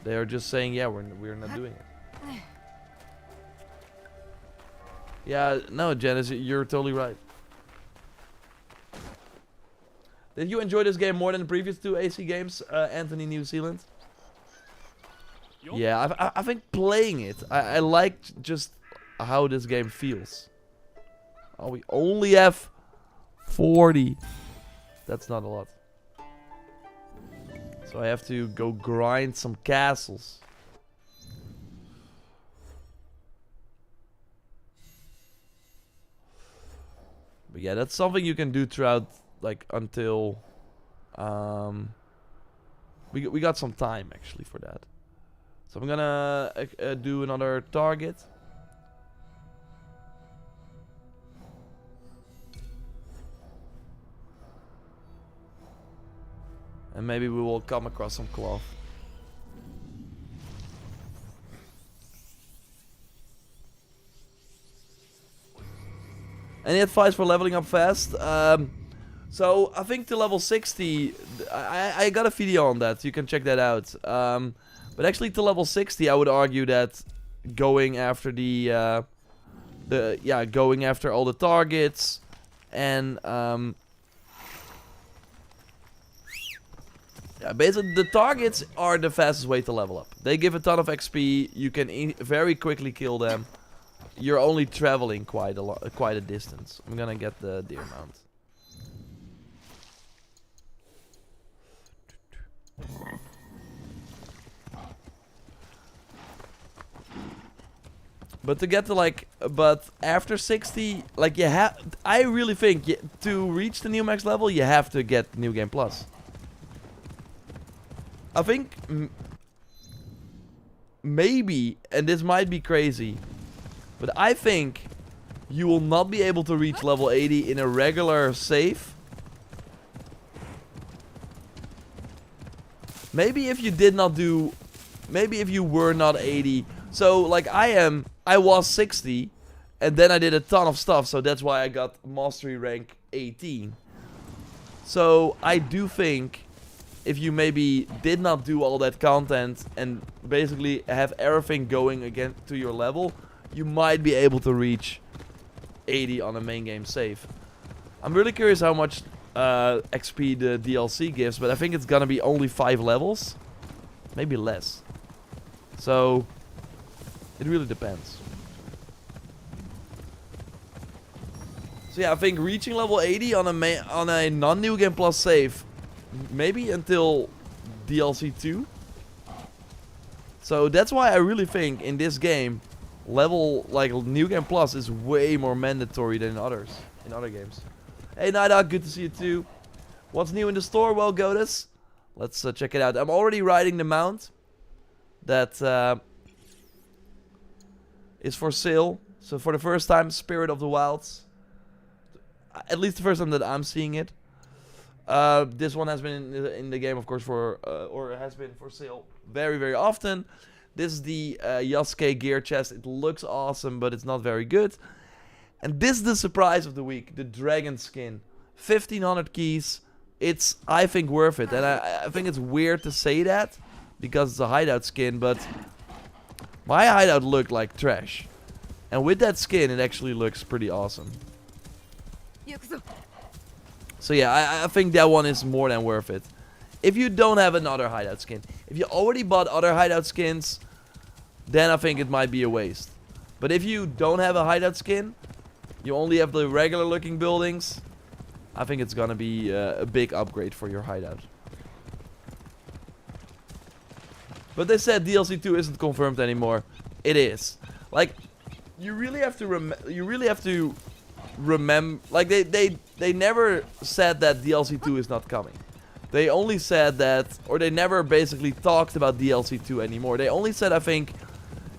They are just saying, yeah, we're not doing it. Yeah, no, Janice, you're totally right. Did you enjoy this game more than the previous two AC games, Anthony, New Zealand? Yeah, I think playing it, I liked just how this game feels. Oh, we only have 40. That's not a lot. So I have to go grind some castles. But yeah, that's something you can do throughout, like, until... we got some time, actually, for that. So I'm gonna do another target. And maybe we will come across some cloth. Any advice for leveling up fast? So I think to level 60, I got a video on that. You can check that out. But actually to level 60, I would argue that going after going after all the targets and basically the targets are the fastest way to level up. They give a ton of XP. You can very quickly kill them. You're only traveling quite a distance. I'm gonna get the deer mount. But to get to but after 60, like I really think to reach the new max level, you have to get New Game Plus. I think maybe, and this might be crazy, but I think you will not be able to reach level 80 in a regular save. Maybe if you did not do, maybe if you were not 80. So like I was 60 and then I did a ton of stuff, so that's why I got mastery rank 18. So I do think if you maybe did not do all that content and basically have everything going again to your level, you might be able to reach 80 on a main game save. I'm really curious how much XP the DLC gives, but I think it's gonna be only 5 levels. Maybe less. So it really depends. So yeah, I think reaching level 80 on a non-New Game Plus save, maybe until DLC 2. So that's why I really think in this game, level like New Game Plus is way more mandatory than in other games. Hey Nidog, good to see you too. What's new in the store? Well, Goddess, let's check it out. I'm already riding the mount that is for sale. So for the first time, Spirit of the Wilds. At least the first time that I'm seeing it. This one has been in the game, of course, or has been for sale very, very often. This is the Yasuke gear chest. It looks awesome, but it's not very good. And this is the surprise of the week, the dragon skin. 1500 keys. It's, I think, worth it. And I think it's weird to say that because it's a hideout skin, but my hideout looked like trash. And with that skin, it actually looks pretty awesome. So yeah, I think that one is more than worth it. If you don't have another hideout skin, if you already bought other hideout skins, then I think it might be a waste. But if you don't have a hideout skin, you only have the regular looking buildings, I think it's gonna be a big upgrade for your hideout. But they said DLC 2 isn't confirmed anymore. It is. Like, you really have to remember, like they never said that DLC 2 is not coming. They only said that, or they never basically talked about DLC 2 anymore. They only said, I think,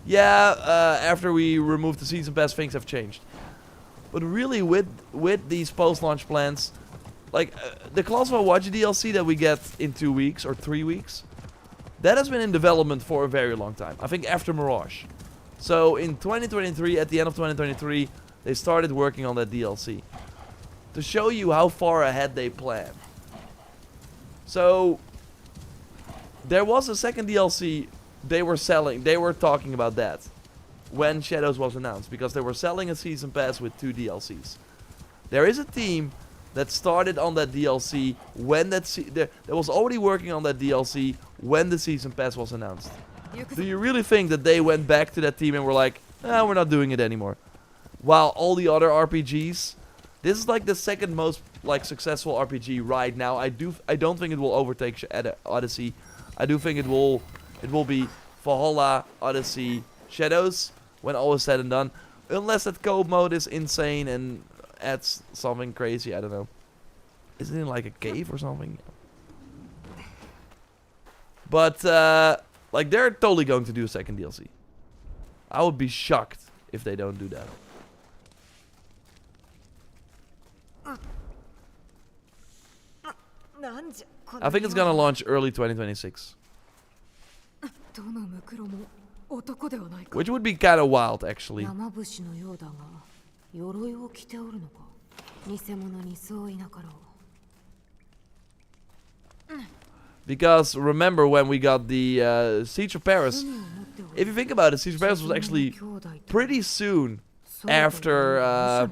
yeah, after we removed the season pass, things have changed. But really, with these post-launch plans, like the Claws of Watch DLC that we get in 2 weeks or 3 weeks, that has been in development for a very long time. I think after Mirage. So in 2023, at the end of 2023, they started working on that DLC. To show you how far ahead they plan. So there was a second DLC they were selling. They were talking about that when Shadows was announced, because they were selling a season pass with 2 DLCs. There is a team that started on that DLC when that was already working on that DLC when the season pass was announced. Do you really think that they went back to that team and were like, we're not doing it anymore? While all the other RPGs, this is like the second most like successful RPG right now. I don't think it will overtake Odyssey. I do think it will be Valhalla, Odyssey, Shadows when all is said and done. Unless that co-op mode is insane and adds something crazy. I don't know. Is it in like a cave or something? But like they're totally going to do a second DLC. I would be shocked if they don't do that. I think it's gonna launch early 2026. Which would be kind of wild, actually. Because remember when we got the Siege of Paris, if you think about it, Siege of Paris was actually pretty soon after...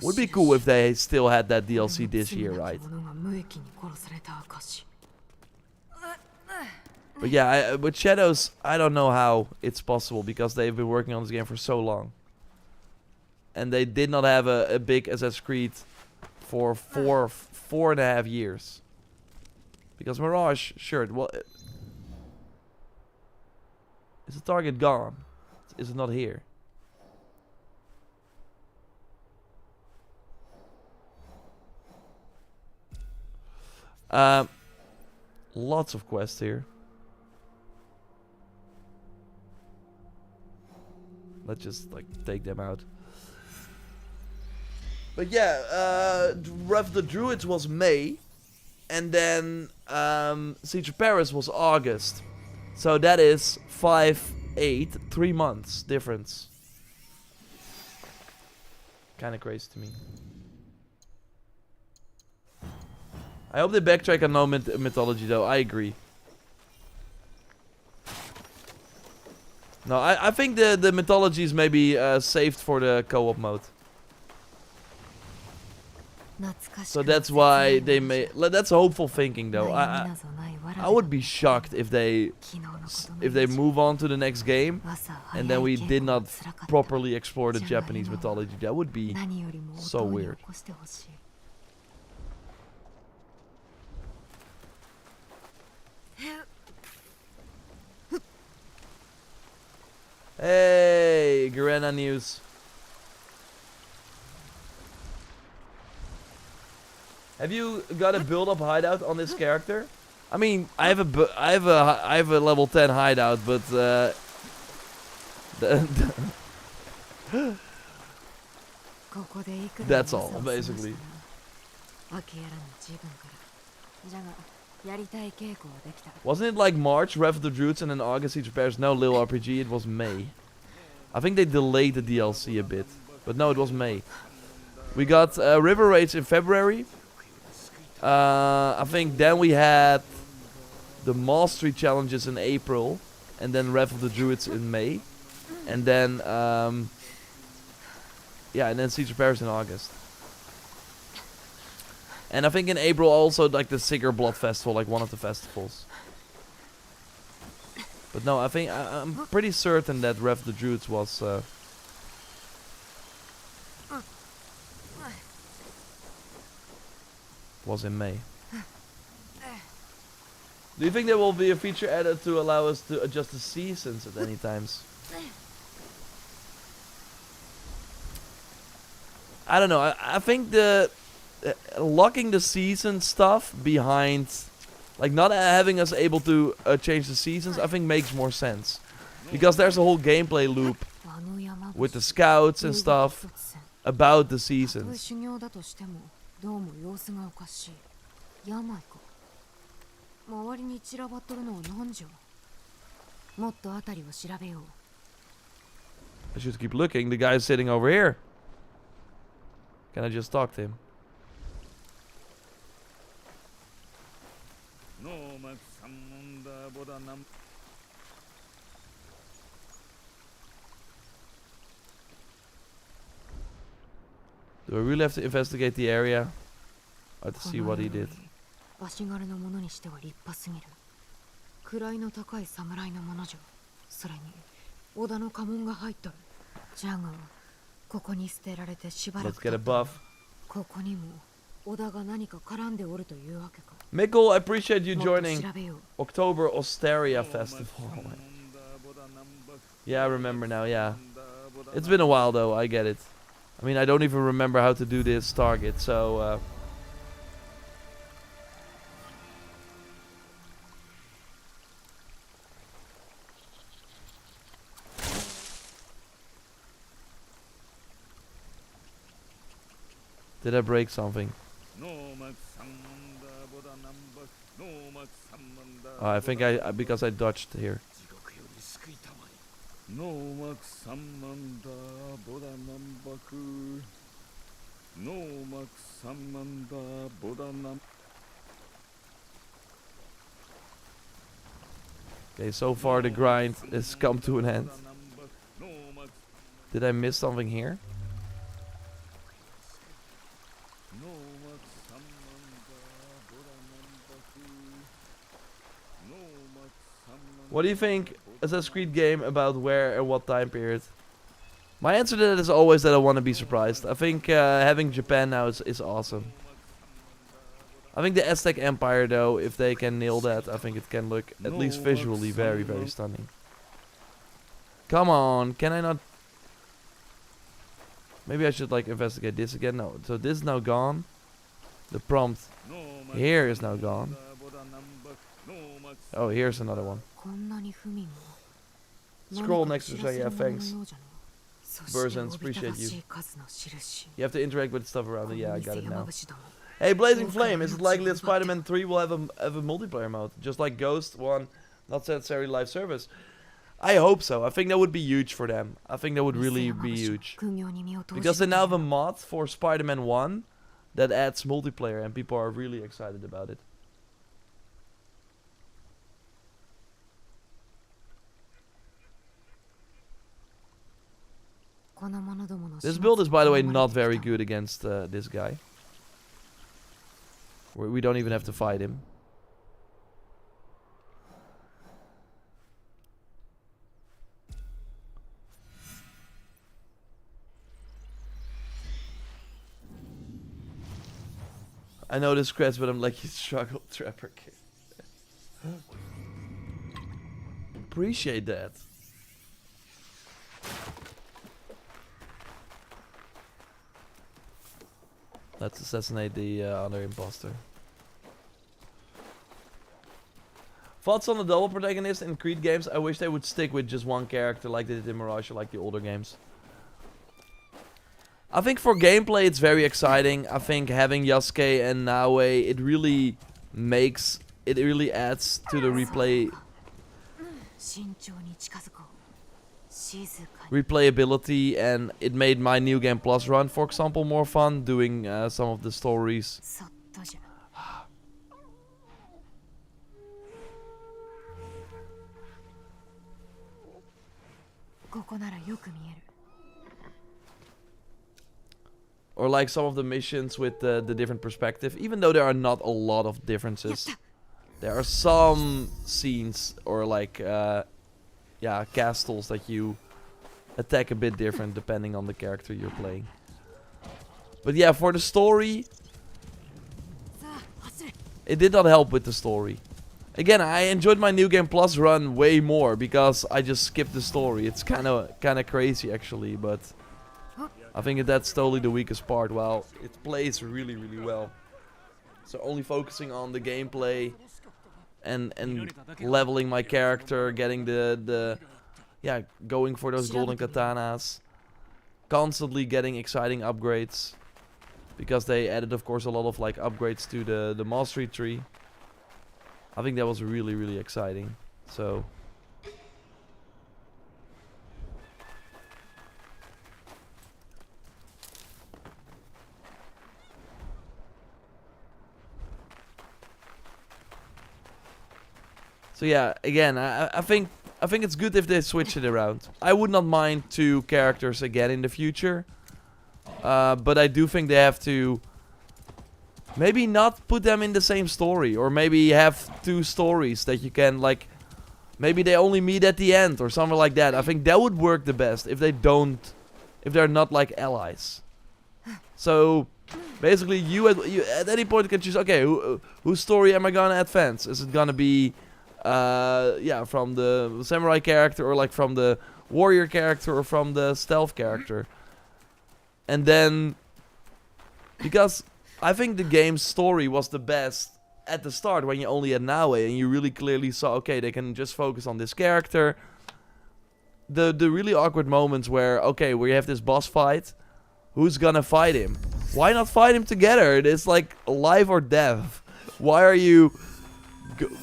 would be cool if they still had that DLC this year, right? But yeah, with Shadows, I don't know how it's possible because they've been working on this game for so long. And they did not have a big Assassin's Creed for 4.5 years. Because Mirage, sure, well, is the target gone? Is it not here? Lots of quests here. Let's just like take them out. But yeah, Wrath of the Druids was May. And then Siege of Paris was August. So that is 5-8, 3 months difference. Kinda crazy to me. I hope they backtrack on no mythology though, I agree. No, I think the mythology is maybe saved for the co-op mode. So that's why they made... That's hopeful thinking though. I would be shocked if they move on to the next game and then we did not properly explore the Japanese mythology. That would be so weird. Hey, Garena news. Have you got a build-up hideout on this character? I mean, I have a level 10 hideout, but that's all basically. Wasn't it like March, Wrath of the Druids, and then August, Siege of Paris? No, Lil RPG, it was May. I think they delayed the DLC a bit, but no, it was May. We got River Raids in February. I think then we had the Mastery Challenges in April, and then Wrath of the Druids in May, and then yeah, and then Siege of Paris in August. And I think in April also like the Sigurd Blood Festival, like one of the festivals. But no, I think I'm pretty certain that Wrath of the Druids was in May. Do you think there will be a feature added to allow us to adjust the seasons at any times? I don't know. I think the locking the season stuff behind, like not having us able to change the seasons, I think makes more sense. Because there's a whole gameplay loop with the scouts and stuff about the seasons. I should keep looking. The guy's sitting over here. Can I just talk to him? Do I really have to investigate the area? I have to see what he did. Let's get a buff. Mikkel, I appreciate you joining October Osteria Festival. Yeah, I remember now, yeah. It's been a while though, I get it. I mean, I don't even remember how to do this target, so... Did I break something? Oh, I think because I dodged here. Okay, so far the grind has come to an end. Did I miss something here? What do you think Assassin's Creed game about where and what time period? My answer to that is always that I want to be surprised. I think having Japan now is awesome. I think the Aztec Empire though, if they can nail that, I think it can look, at least visually, very, very stunning. Come on, can I not... Maybe I should like investigate this again. No, so this is now gone. The prompt here is now gone. Oh, here's another one. Scroll next to say yeah, thanks. Burzens, appreciate you. You have to interact with stuff around it. Yeah, I got it now. Hey, Blazing Flame, is it likely that Spider-Man 3 will have a multiplayer mode? Just like Ghost 1, not necessarily live service. I hope so. I think that would be huge for them. I think that would really be huge. Because they now have a mod for Spider-Man 1 that adds multiplayer and people are really excited about it. This build is, by the way, not very good against this guy. We don't even have to fight him. I know this scratch, but I'm like, you struggle, Trapper Kid. Appreciate that. Let's assassinate the other imposter. Thoughts on the double protagonist in Creed games? I wish they would stick with just one character like they did in Mirage or like the older games. I think for gameplay it's very exciting. I think having Yasuke and Naue, it really adds to the replayability, and it made my New Game Plus run, for example, more fun, doing some of the stories. Or like some of the missions with the different perspective, even though there are not a lot of differences. There are some scenes or like yeah, castles that you attack a bit different depending on the character you're playing. But yeah, for the story, it did not help with the story. Again, I enjoyed my New Game Plus run way more because I just skipped the story. It's kind of crazy actually, but I think that's totally the weakest part. While it plays really, really well. So only focusing on the gameplay and leveling my character, getting yeah, going for those golden katanas, constantly getting exciting upgrades, because they added, of course, a lot of like upgrades to the mastery tree. I think that was really, really exciting. So yeah, again, I think it's good if they switch it around. I would not mind 2 characters again in the future. But I do think they have to maybe not put them in the same story. Or maybe have 2 stories that you can, like, maybe they only meet at the end or something like that. I think that would work the best if they're not like allies. So basically you at any point can choose, okay, whose story am I gonna advance? Is it gonna be yeah, from the samurai character, or like from the warrior character, or from the stealth character? And then, because I think the game's story was the best at the start when you only had Naue and you really clearly saw, okay, they can just focus on this character. The really awkward moments where, okay, we have this boss fight, who's gonna fight him? Why not fight him together? It's like life or death. Why are you...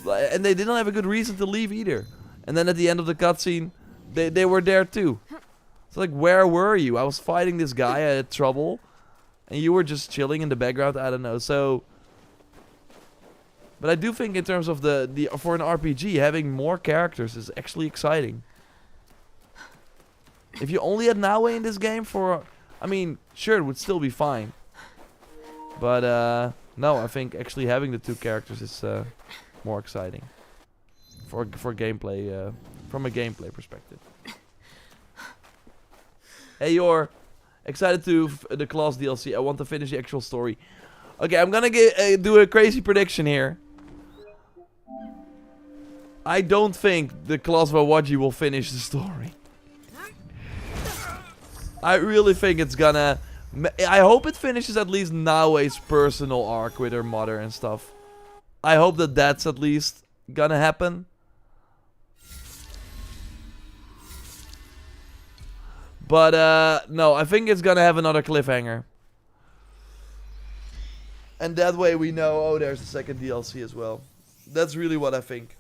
And they didn't have a good reason to leave either. And then at the end of the cutscene, they were there too. So like, where were you? I was fighting this guy, I had trouble. And you were just chilling in the background, I don't know. So... But I do think in terms of for an RPG, having more characters is actually exciting. If you only had Naue in this game for... I mean, sure, it would still be fine. But, no, I think actually having the 2 characters is more exciting. For gameplay, from a gameplay perspective. Hey, you're excited to the Claws DLC. I want to finish the actual story. Okay, I'm gonna do a crazy prediction here. I don't think the Claws Wawaji will finish the story. I really think it's gonna... I hope it finishes at least Naue's personal arc with her mother and stuff. I hope that that's at least gonna happen. But, no, I think it's gonna have another cliffhanger. And that way we know, oh, there's the second DLC as well. That's really what I think.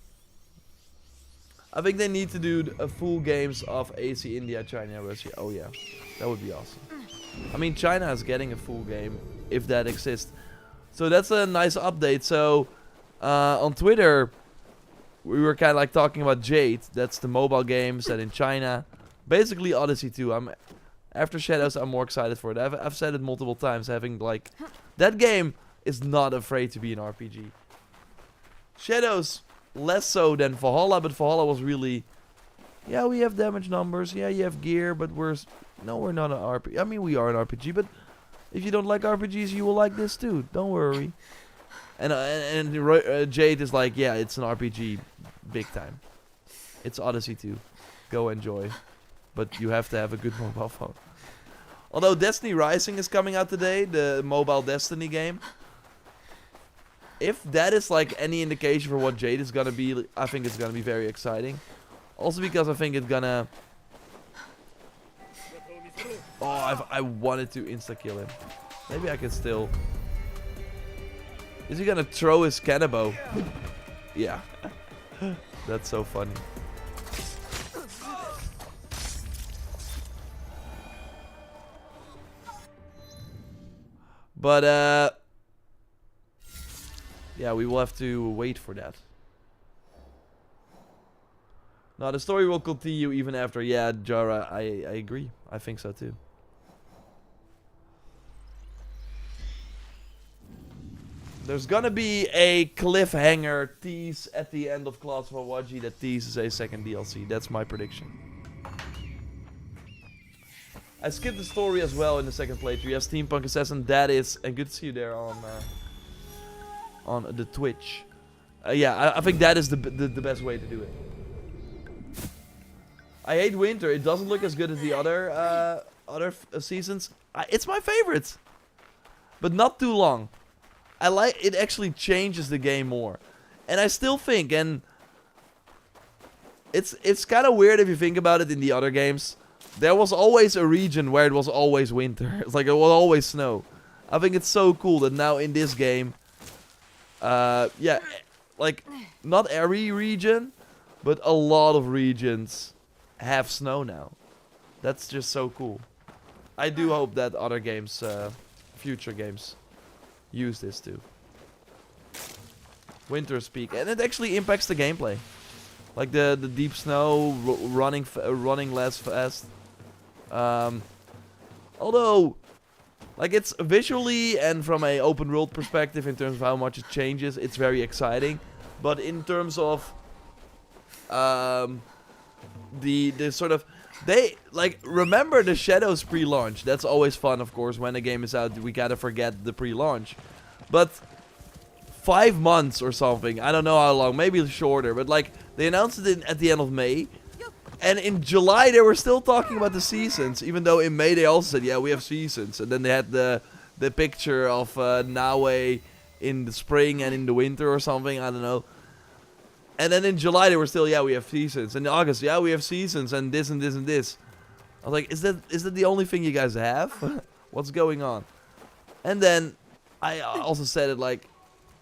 I think they need to do a full games of AC, India, China, Russia. Oh yeah, that would be awesome. I mean, China is getting a full game, if that exists. So that's a nice update. So, on Twitter, we were kind of like talking about Jade. That's the mobile game set in China. Basically Odyssey 2. After Shadows, I'm more excited for it. I've said it multiple times, having like... That game is not afraid to be an RPG. Shadows, less so than Valhalla, but Valhalla was really... Yeah, we have damage numbers, yeah, you have gear, but we're not an RPG. I mean, we are an RPG, but if you don't like RPGs, you will like this too. Don't worry. And Jade is like, yeah, it's an RPG, big time. It's Odyssey 2. Go enjoy. But you have to have a good mobile phone. Although Destiny Rising is coming out today, the mobile Destiny game. If that is like any indication for what Jade is gonna be, I think it's gonna be very exciting. Also because I think it's gonna... Oh, I wanted to insta-kill him. Maybe I can still... Is he gonna throw his cannonbow? Yeah. That's so funny. But, yeah, we will have to wait for that. Now, the story will continue even after. Yeah, Jara, I agree. I think so too. There's gonna be a cliffhanger tease at the end of Claws for Waji that teases a second DLC. That's my prediction. I skipped the story as well in the second playthrough. Yes, Steampunk Assassin, that is... And good to see you there on the Twitch. Yeah, I think that is the best way to do it. I hate winter. It doesn't look as good as the other seasons. It's my favorite. But not too long. I like... It actually changes the game more. And I still think, and... It's kind of weird if you think about it in the other games. There was always a region where it was always winter. It's like it will always snow. I think it's so cool that now in this game... yeah, like, not every region, but a lot of regions have snow now. That's just so cool. I do hope that other games, future games, use this too. Winter speak, and it actually impacts the gameplay. Like the deep snow, running less fast. Although, like, it's visually and from a open world perspective in terms of how much it changes, it's very exciting. But in terms of the sort of... They, like, remember the Shadows pre-launch. That's always fun, of course. When a game is out, we gotta forget the pre-launch. But 5 months or something, I don't know how long, maybe shorter, but like, they announced it at the end of May. And in July, they were still talking about the seasons, even though in May they also said, yeah, we have seasons. And then they had the picture of Naue in the spring and in the winter or something, I don't know. And then in July, they were still, yeah, we have seasons. And in August, yeah, we have seasons and this and this and this. I was like, is that the only thing you guys have? What's going on? And then I also said it like,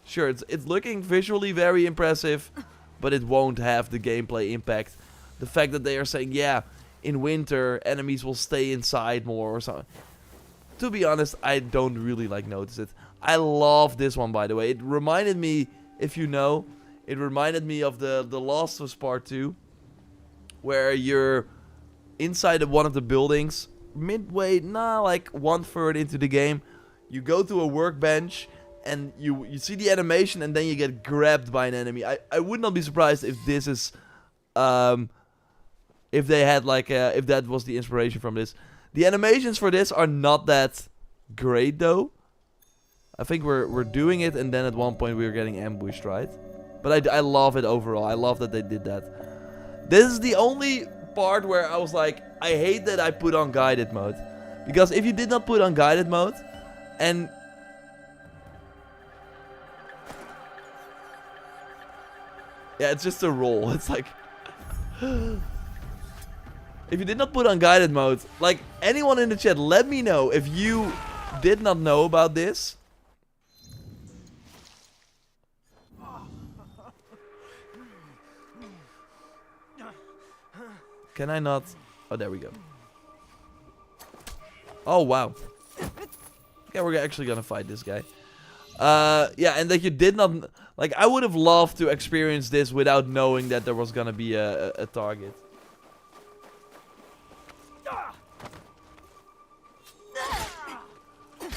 Sure, it's looking visually very impressive, but it won't have the gameplay impact. The fact that they are saying, yeah, in winter enemies will stay inside more or something. To be honest, I don't really like notice it. I love this one, by the way. It reminded me, if you know, it reminded me of the Last of Us Part 2, where you're inside of one of the buildings, midway, like 1/3 into the game. You go to a workbench, and you see the animation, and then you get grabbed by an enemy. I would not be surprised if this is, if they had like, if that was the inspiration from this. The animations for this are not that great, though. I think we're doing it, and then at one point we were getting ambushed, right? But I love it overall. I love that they did that. This is the only part where I was like, I hate that I put on guided mode. Because if you did not put on guided mode, and... yeah, it's just a roll. It's like... if you did not put on guided mode, like, anyone in the chat, let me know if you did not know about this. Can I not? Oh, there we go. Oh, wow. Okay, we're actually gonna fight this guy. Yeah, and that you did not... like, I would have loved to experience this without knowing that there was gonna be a target.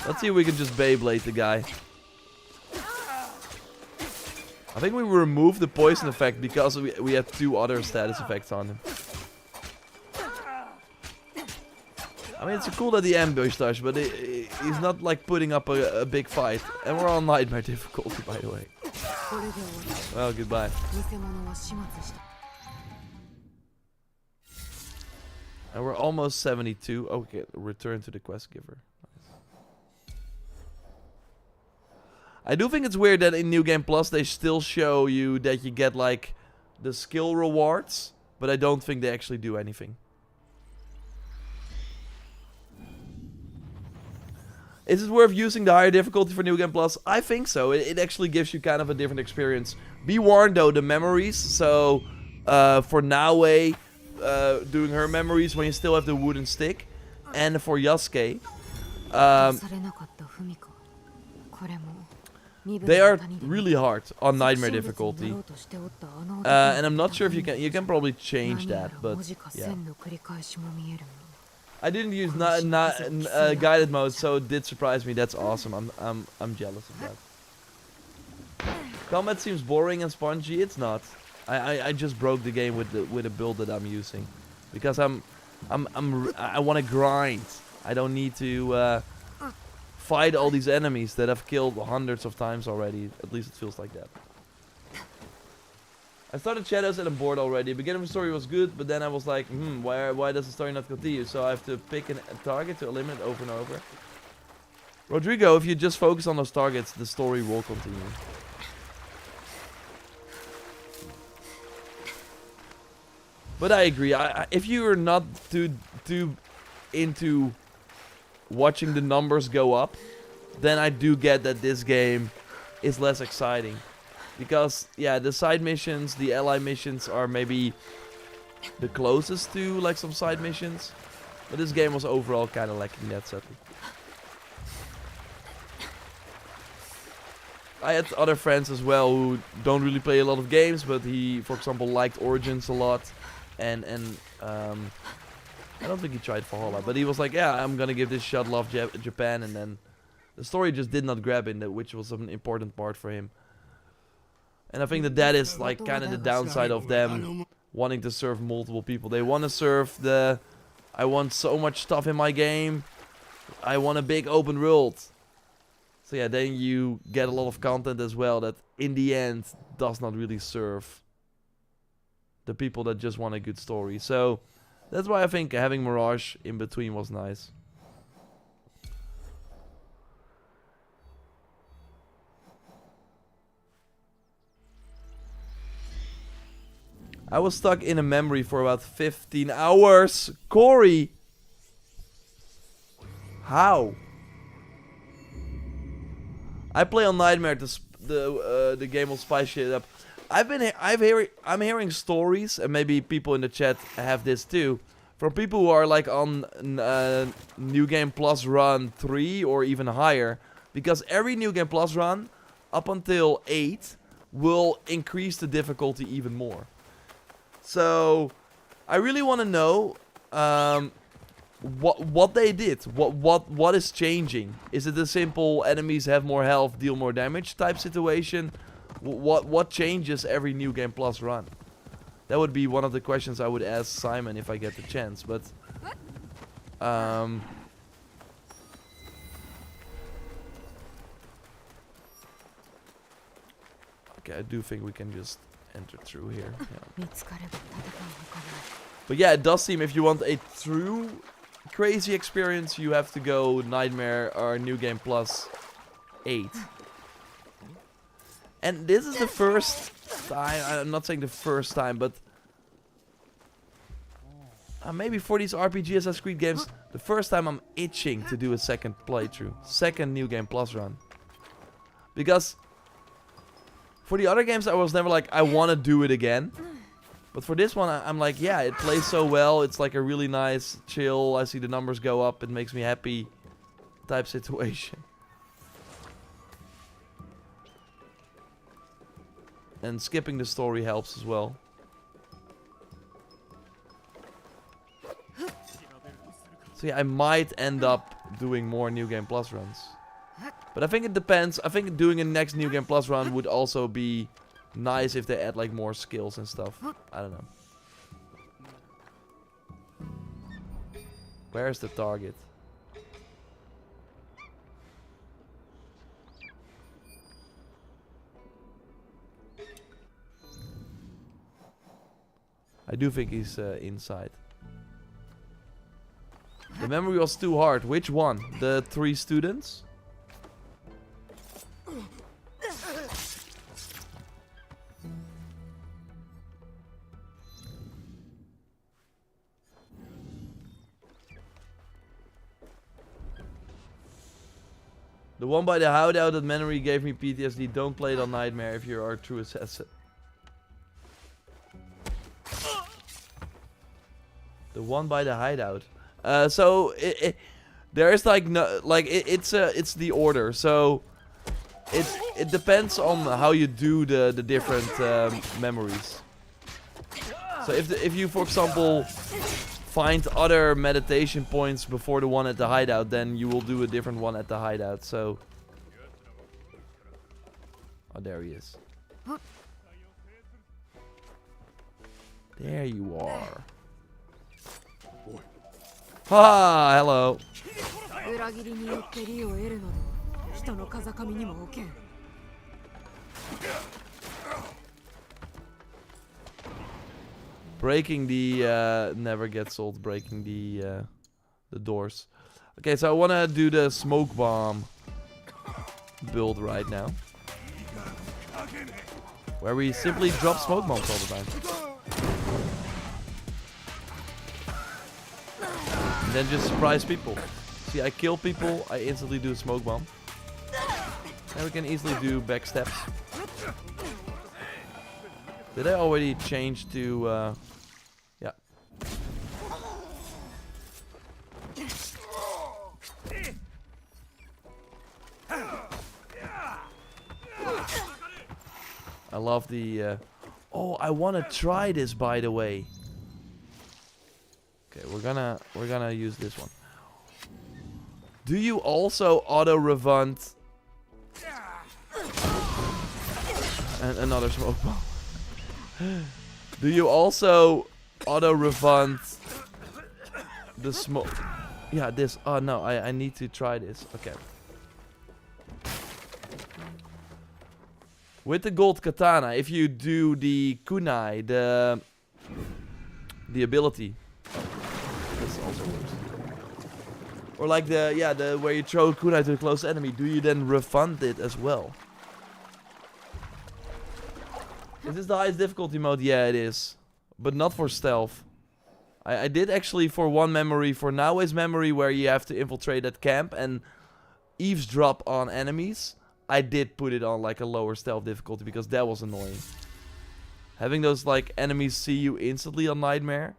Let's see if we can just Beyblade the guy. I think we removed the poison effect because we had 2 other status effects on him. I mean, it's cool that he ambushed us, but he's not like putting up a big fight. And we're on nightmare difficulty, by the way. Well, goodbye. And we're almost 72. Okay, return to the quest giver. Nice. I do think it's weird that in New Game Plus they still show you that you get like the skill rewards, but I don't think they actually do anything. Is it worth using the higher difficulty for New Game Plus? I think so. It actually gives you kind of a different experience. Be warned though, the memories. So, for Naue, doing her memories when you still have the wooden stick. And for Yasuke, they are really hard on nightmare difficulty. And I'm not sure if you can probably change that, but yeah. I didn't use guided mode, so it did surprise me. That's awesome. I'm jealous of that. Combat seems boring and spongy. It's not. I just broke the game with the build that I'm using, because I want to grind. I don't need to fight all these enemies that I've killed hundreds of times already. At least it feels like that. I started Shadows and I'm bored already. The beginning of the story was good, but then I was like, why does the story not continue? So I have to pick a target to eliminate over and over. Rodrigo, if you just focus on those targets, the story will continue. But I agree. If you are not too into watching the numbers go up, then I do get that this game is less exciting. Because, yeah, the side missions, the ally missions are maybe the closest to, like, some side missions. But this game was overall kind of lacking that, sadly. I had other friends as well who don't really play a lot of games, but he, for example, liked Origins a lot. And I don't think he tried Valhalla, but he was like, yeah, I'm gonna give this shot, love Japan. And then the story just did not grab him, which was an important part for him. And I think that is like kind of the downside of them wanting to serve multiple people. They want to serve I want so much stuff in my game. I want a big open world. So yeah, then you get a lot of content as well that in the end does not really serve the people that just want a good story. So that's why I think having Mirage in between was nice. I was stuck in a memory for about 15 hours. Corey! How? I play on Nightmare the game will spice shit up. I'm hearing stories, and maybe people in the chat have this too, from people who are like on New Game Plus run 3 or even higher, because every New Game Plus run up until 8 will increase the difficulty even more. So I really want to know what they did. What is changing? Is it a simple enemies have more health, deal more damage type situation? What changes every New Game Plus run? That would be one of the questions I would ask Simon if I get the chance, but okay, I do think we can just enter through here. Yeah. But yeah, it does seem if you want a true crazy experience, you have to go Nightmare or New Game Plus 8. And this is the first time, I'm not saying the first time, but maybe for these RPG Assassin's Creed games, the first time I'm itching to do a second playthrough. Second New Game Plus run. Because for the other games I was never like, I want to do it again. But for this one, I'm like, yeah, it plays so well. It's like a really nice, chill, I see the numbers go up, it makes me happy type situation. And skipping the story helps as well. So yeah, I might end up doing more New Game Plus runs. But I think it depends. I think doing a next New Game Plus run would also be nice if they add like more skills and stuff. I don't know. Where's the target? I do think he's inside. The memory was too hard. Which one? The 3 students? The one by the hideout that memory gave me PTSD. Don't play it on Nightmare if you are a true assassin. The one by the hideout. So there is like no it's the order. So it depends on how you do the different memories. So if you for example find other meditation points before the one at the hideout, then you will do a different one at the hideout. So oh, there he is. There you are. Ha! Hello. Breaking the never gets old. Breaking the doors. Okay, so I wanna do the smoke bomb build right now, where we simply drop smoke bombs all the time. And then just surprise people. See, I kill people, I instantly do a smoke bomb. And we can easily do backstabs. Did I already change to... yeah. I love the... oh, I want to try this, by the way. Okay, we're gonna use this one. Do you also auto revunt? And another smoke bomb. Do you also auto revunt the smoke? Yeah, this. Oh no, I need to try this. Okay. With the gold katana, if you do the kunai, the ability. This also works. Or like the where you throw kunai to the close enemy, do you then refund it as well? Is this the highest difficulty mode? Yeah, it is. But not for stealth. I did actually for one memory, for Noway's memory, where you have to infiltrate that camp and eavesdrop on enemies. I did put it on like a lower stealth difficulty because that was annoying. Having those like enemies see you instantly on Nightmare.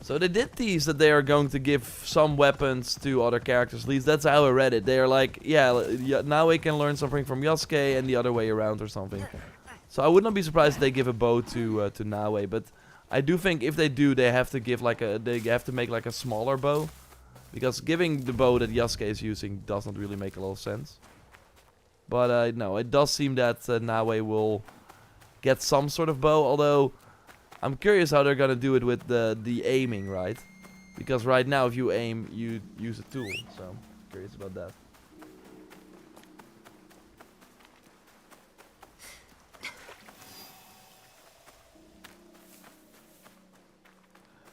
So they did tease that they are going to give some weapons to other characters. At least that's how I read it. They are like, yeah, now we can learn something from Yasuke and the other way around or something. So I would not be surprised if they give a bow to Nawe. But I do think if they do, they have to give like they have to make like a smaller bow, because giving the bow that Yasuke is using doesn't really make a lot of sense. But no, it does seem that Nawe will get some sort of bow, although I'm curious how they're gonna do it with the aiming, right? Because right now, if you aim, you use a tool. So I'm curious about that.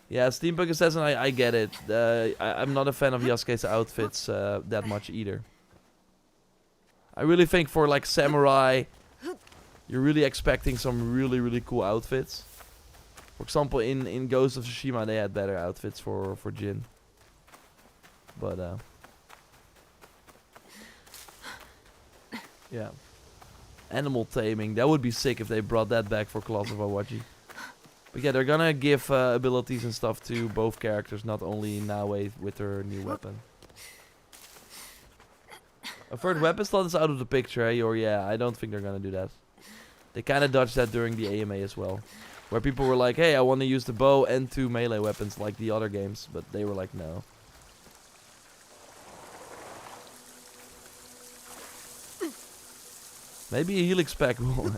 Yeah, Steampunk Assassin, I get it. I'm not a fan of Yasuke's outfits that much either. I really think for like Samurai, you're really expecting some really cool outfits. For example, in Ghost of Tsushima, they had better outfits for Jin. But, yeah. Animal taming. That would be sick if they brought that back for Claws of Awaji. But yeah, they're gonna give abilities and stuff to both characters, not only Nawe with her new weapon. A third weapon slot is out of the picture, eh? Or yeah, I don't think they're gonna do that. They kinda dodged that during the AMA as well. Where people were like, hey, I want to use the bow and 2 melee weapons like the other games. But they were like, no. Maybe a helix pack will.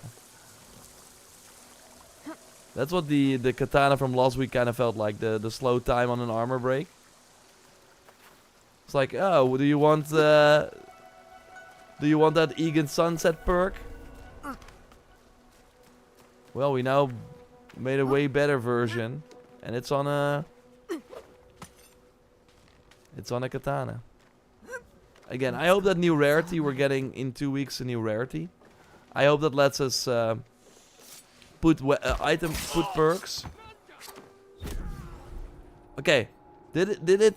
That's what the katana from last week kind of felt like. The slow time on an armor break. It's like, oh, do you want that Egan Sunset perk? Well, we now made a way better version, and it's on a katana. Again, I hope that new rarity we're getting in 2 weeks, a new rarity. I hope that lets us put perks. Okay, did it?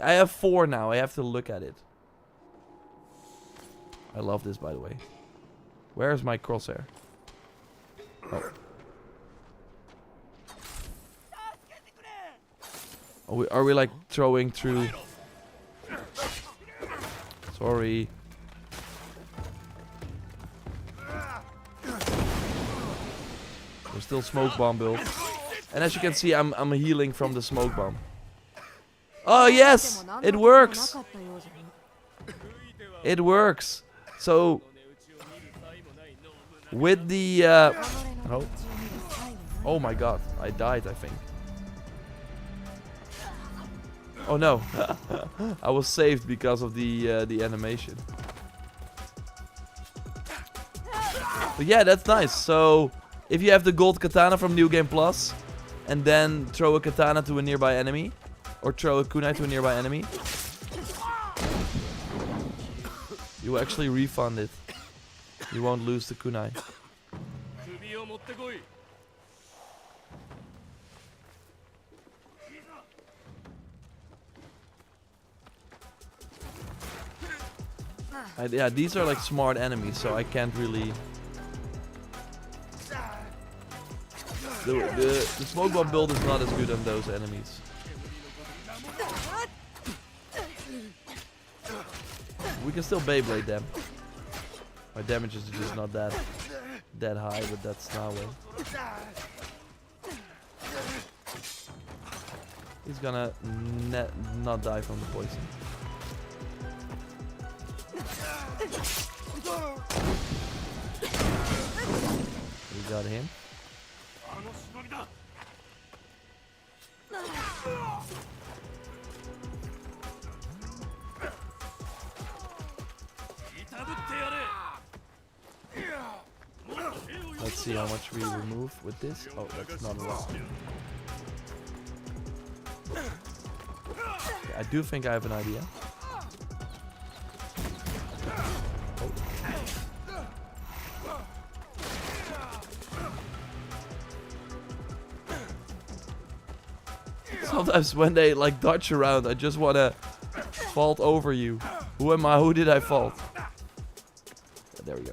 I have 4 now. I have to look at it. I love this, by the way. Where's my crosshair? Oh. Are we like throwing through? Sorry. There's still smoke bomb build. And as you can see, I'm healing from the smoke bomb. Oh yes! It works! It works! So with the oh my god, I died, I think. Oh no. I was saved because of the animation. But yeah, that's nice. So if you have the gold katana from New Game Plus and then throw a katana to a nearby enemy, or throw a kunai to a nearby enemy, you will actually refund it. You won't lose the kunai. Yeah, these are like smart enemies, so I can't really. The smoke bomb build is not as good on those enemies. We can still Beyblade them. My damage is just not that high, but that's now way. He's gonna not die from the poison. We got him. Let's see how much we remove with this. Oh, that's not a lot. Okay, I do think I have an idea. Sometimes when they like dodge around, I just wanna vault over you. Who am I? Who did I fault? There we go.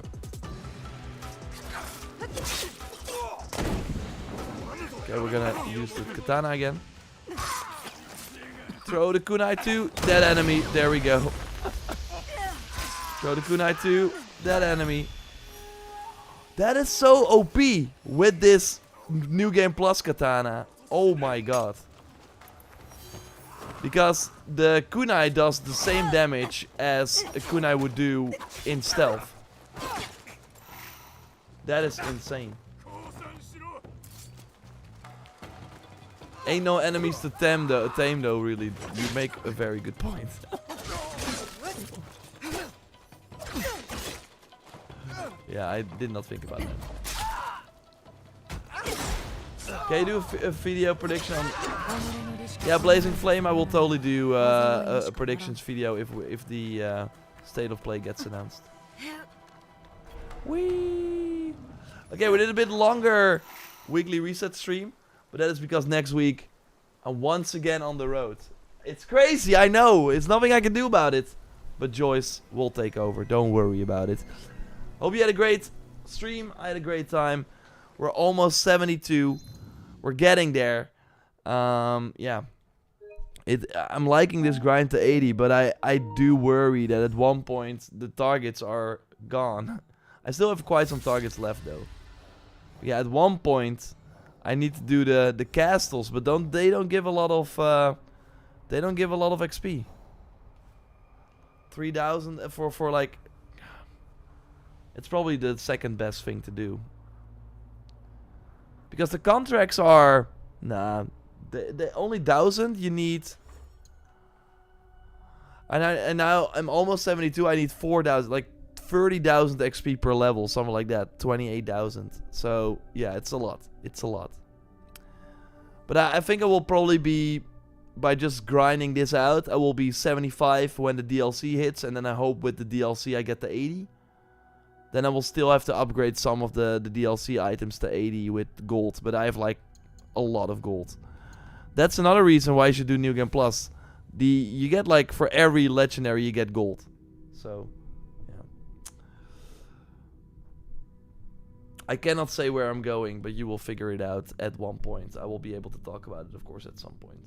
Okay, we're gonna use the katana again. Throw the kunai to that enemy. There we go. Throw the kunai to that enemy. That is so OP with this New Game Plus katana. Oh my god. Because the kunai does the same damage as a kunai would do in stealth. That is insane. Ain't no enemies to tame though, really. You make a very good point. Yeah, I did not think about that. Can you do a video prediction on... Yeah, Blazing Flame, I will totally do a predictions video if the State of Play gets announced. Whee! Okay, we did a bit longer weekly reset stream, but that is because next week I'm once again on the road. It's crazy, I know. It's nothing I can do about it. But Joyce will take over. Don't worry about it. Hope you had a great stream. I had a great time. We're almost 72. We're getting there. Yeah. I'm liking this grind to 80, but I do worry that at one point the targets are gone. I still have quite some targets left though. Yeah, at one point I need to do the castles, but they don't give a lot of XP. 3,000 for like, it's probably the second best thing to do. Because the contracts are, nah, the only 1,000 you need. And now I'm almost 72. I need 4,000, like 30,000 XP per level, something like that. 28,000. So yeah, it's a lot. It's a lot. But I think I will probably be, by just grinding this out, I will be 75 when the DLC hits, and then I hope with the DLC I get to 80. Then I will still have to upgrade some of the DLC items to 80 with gold, but I have like a lot of gold. That's another reason why you should do New Game Plus. You get like, for every legendary you get gold. So, yeah. I cannot say where I'm going, but you will figure it out at one point. I will be able to talk about it, of course, at some point.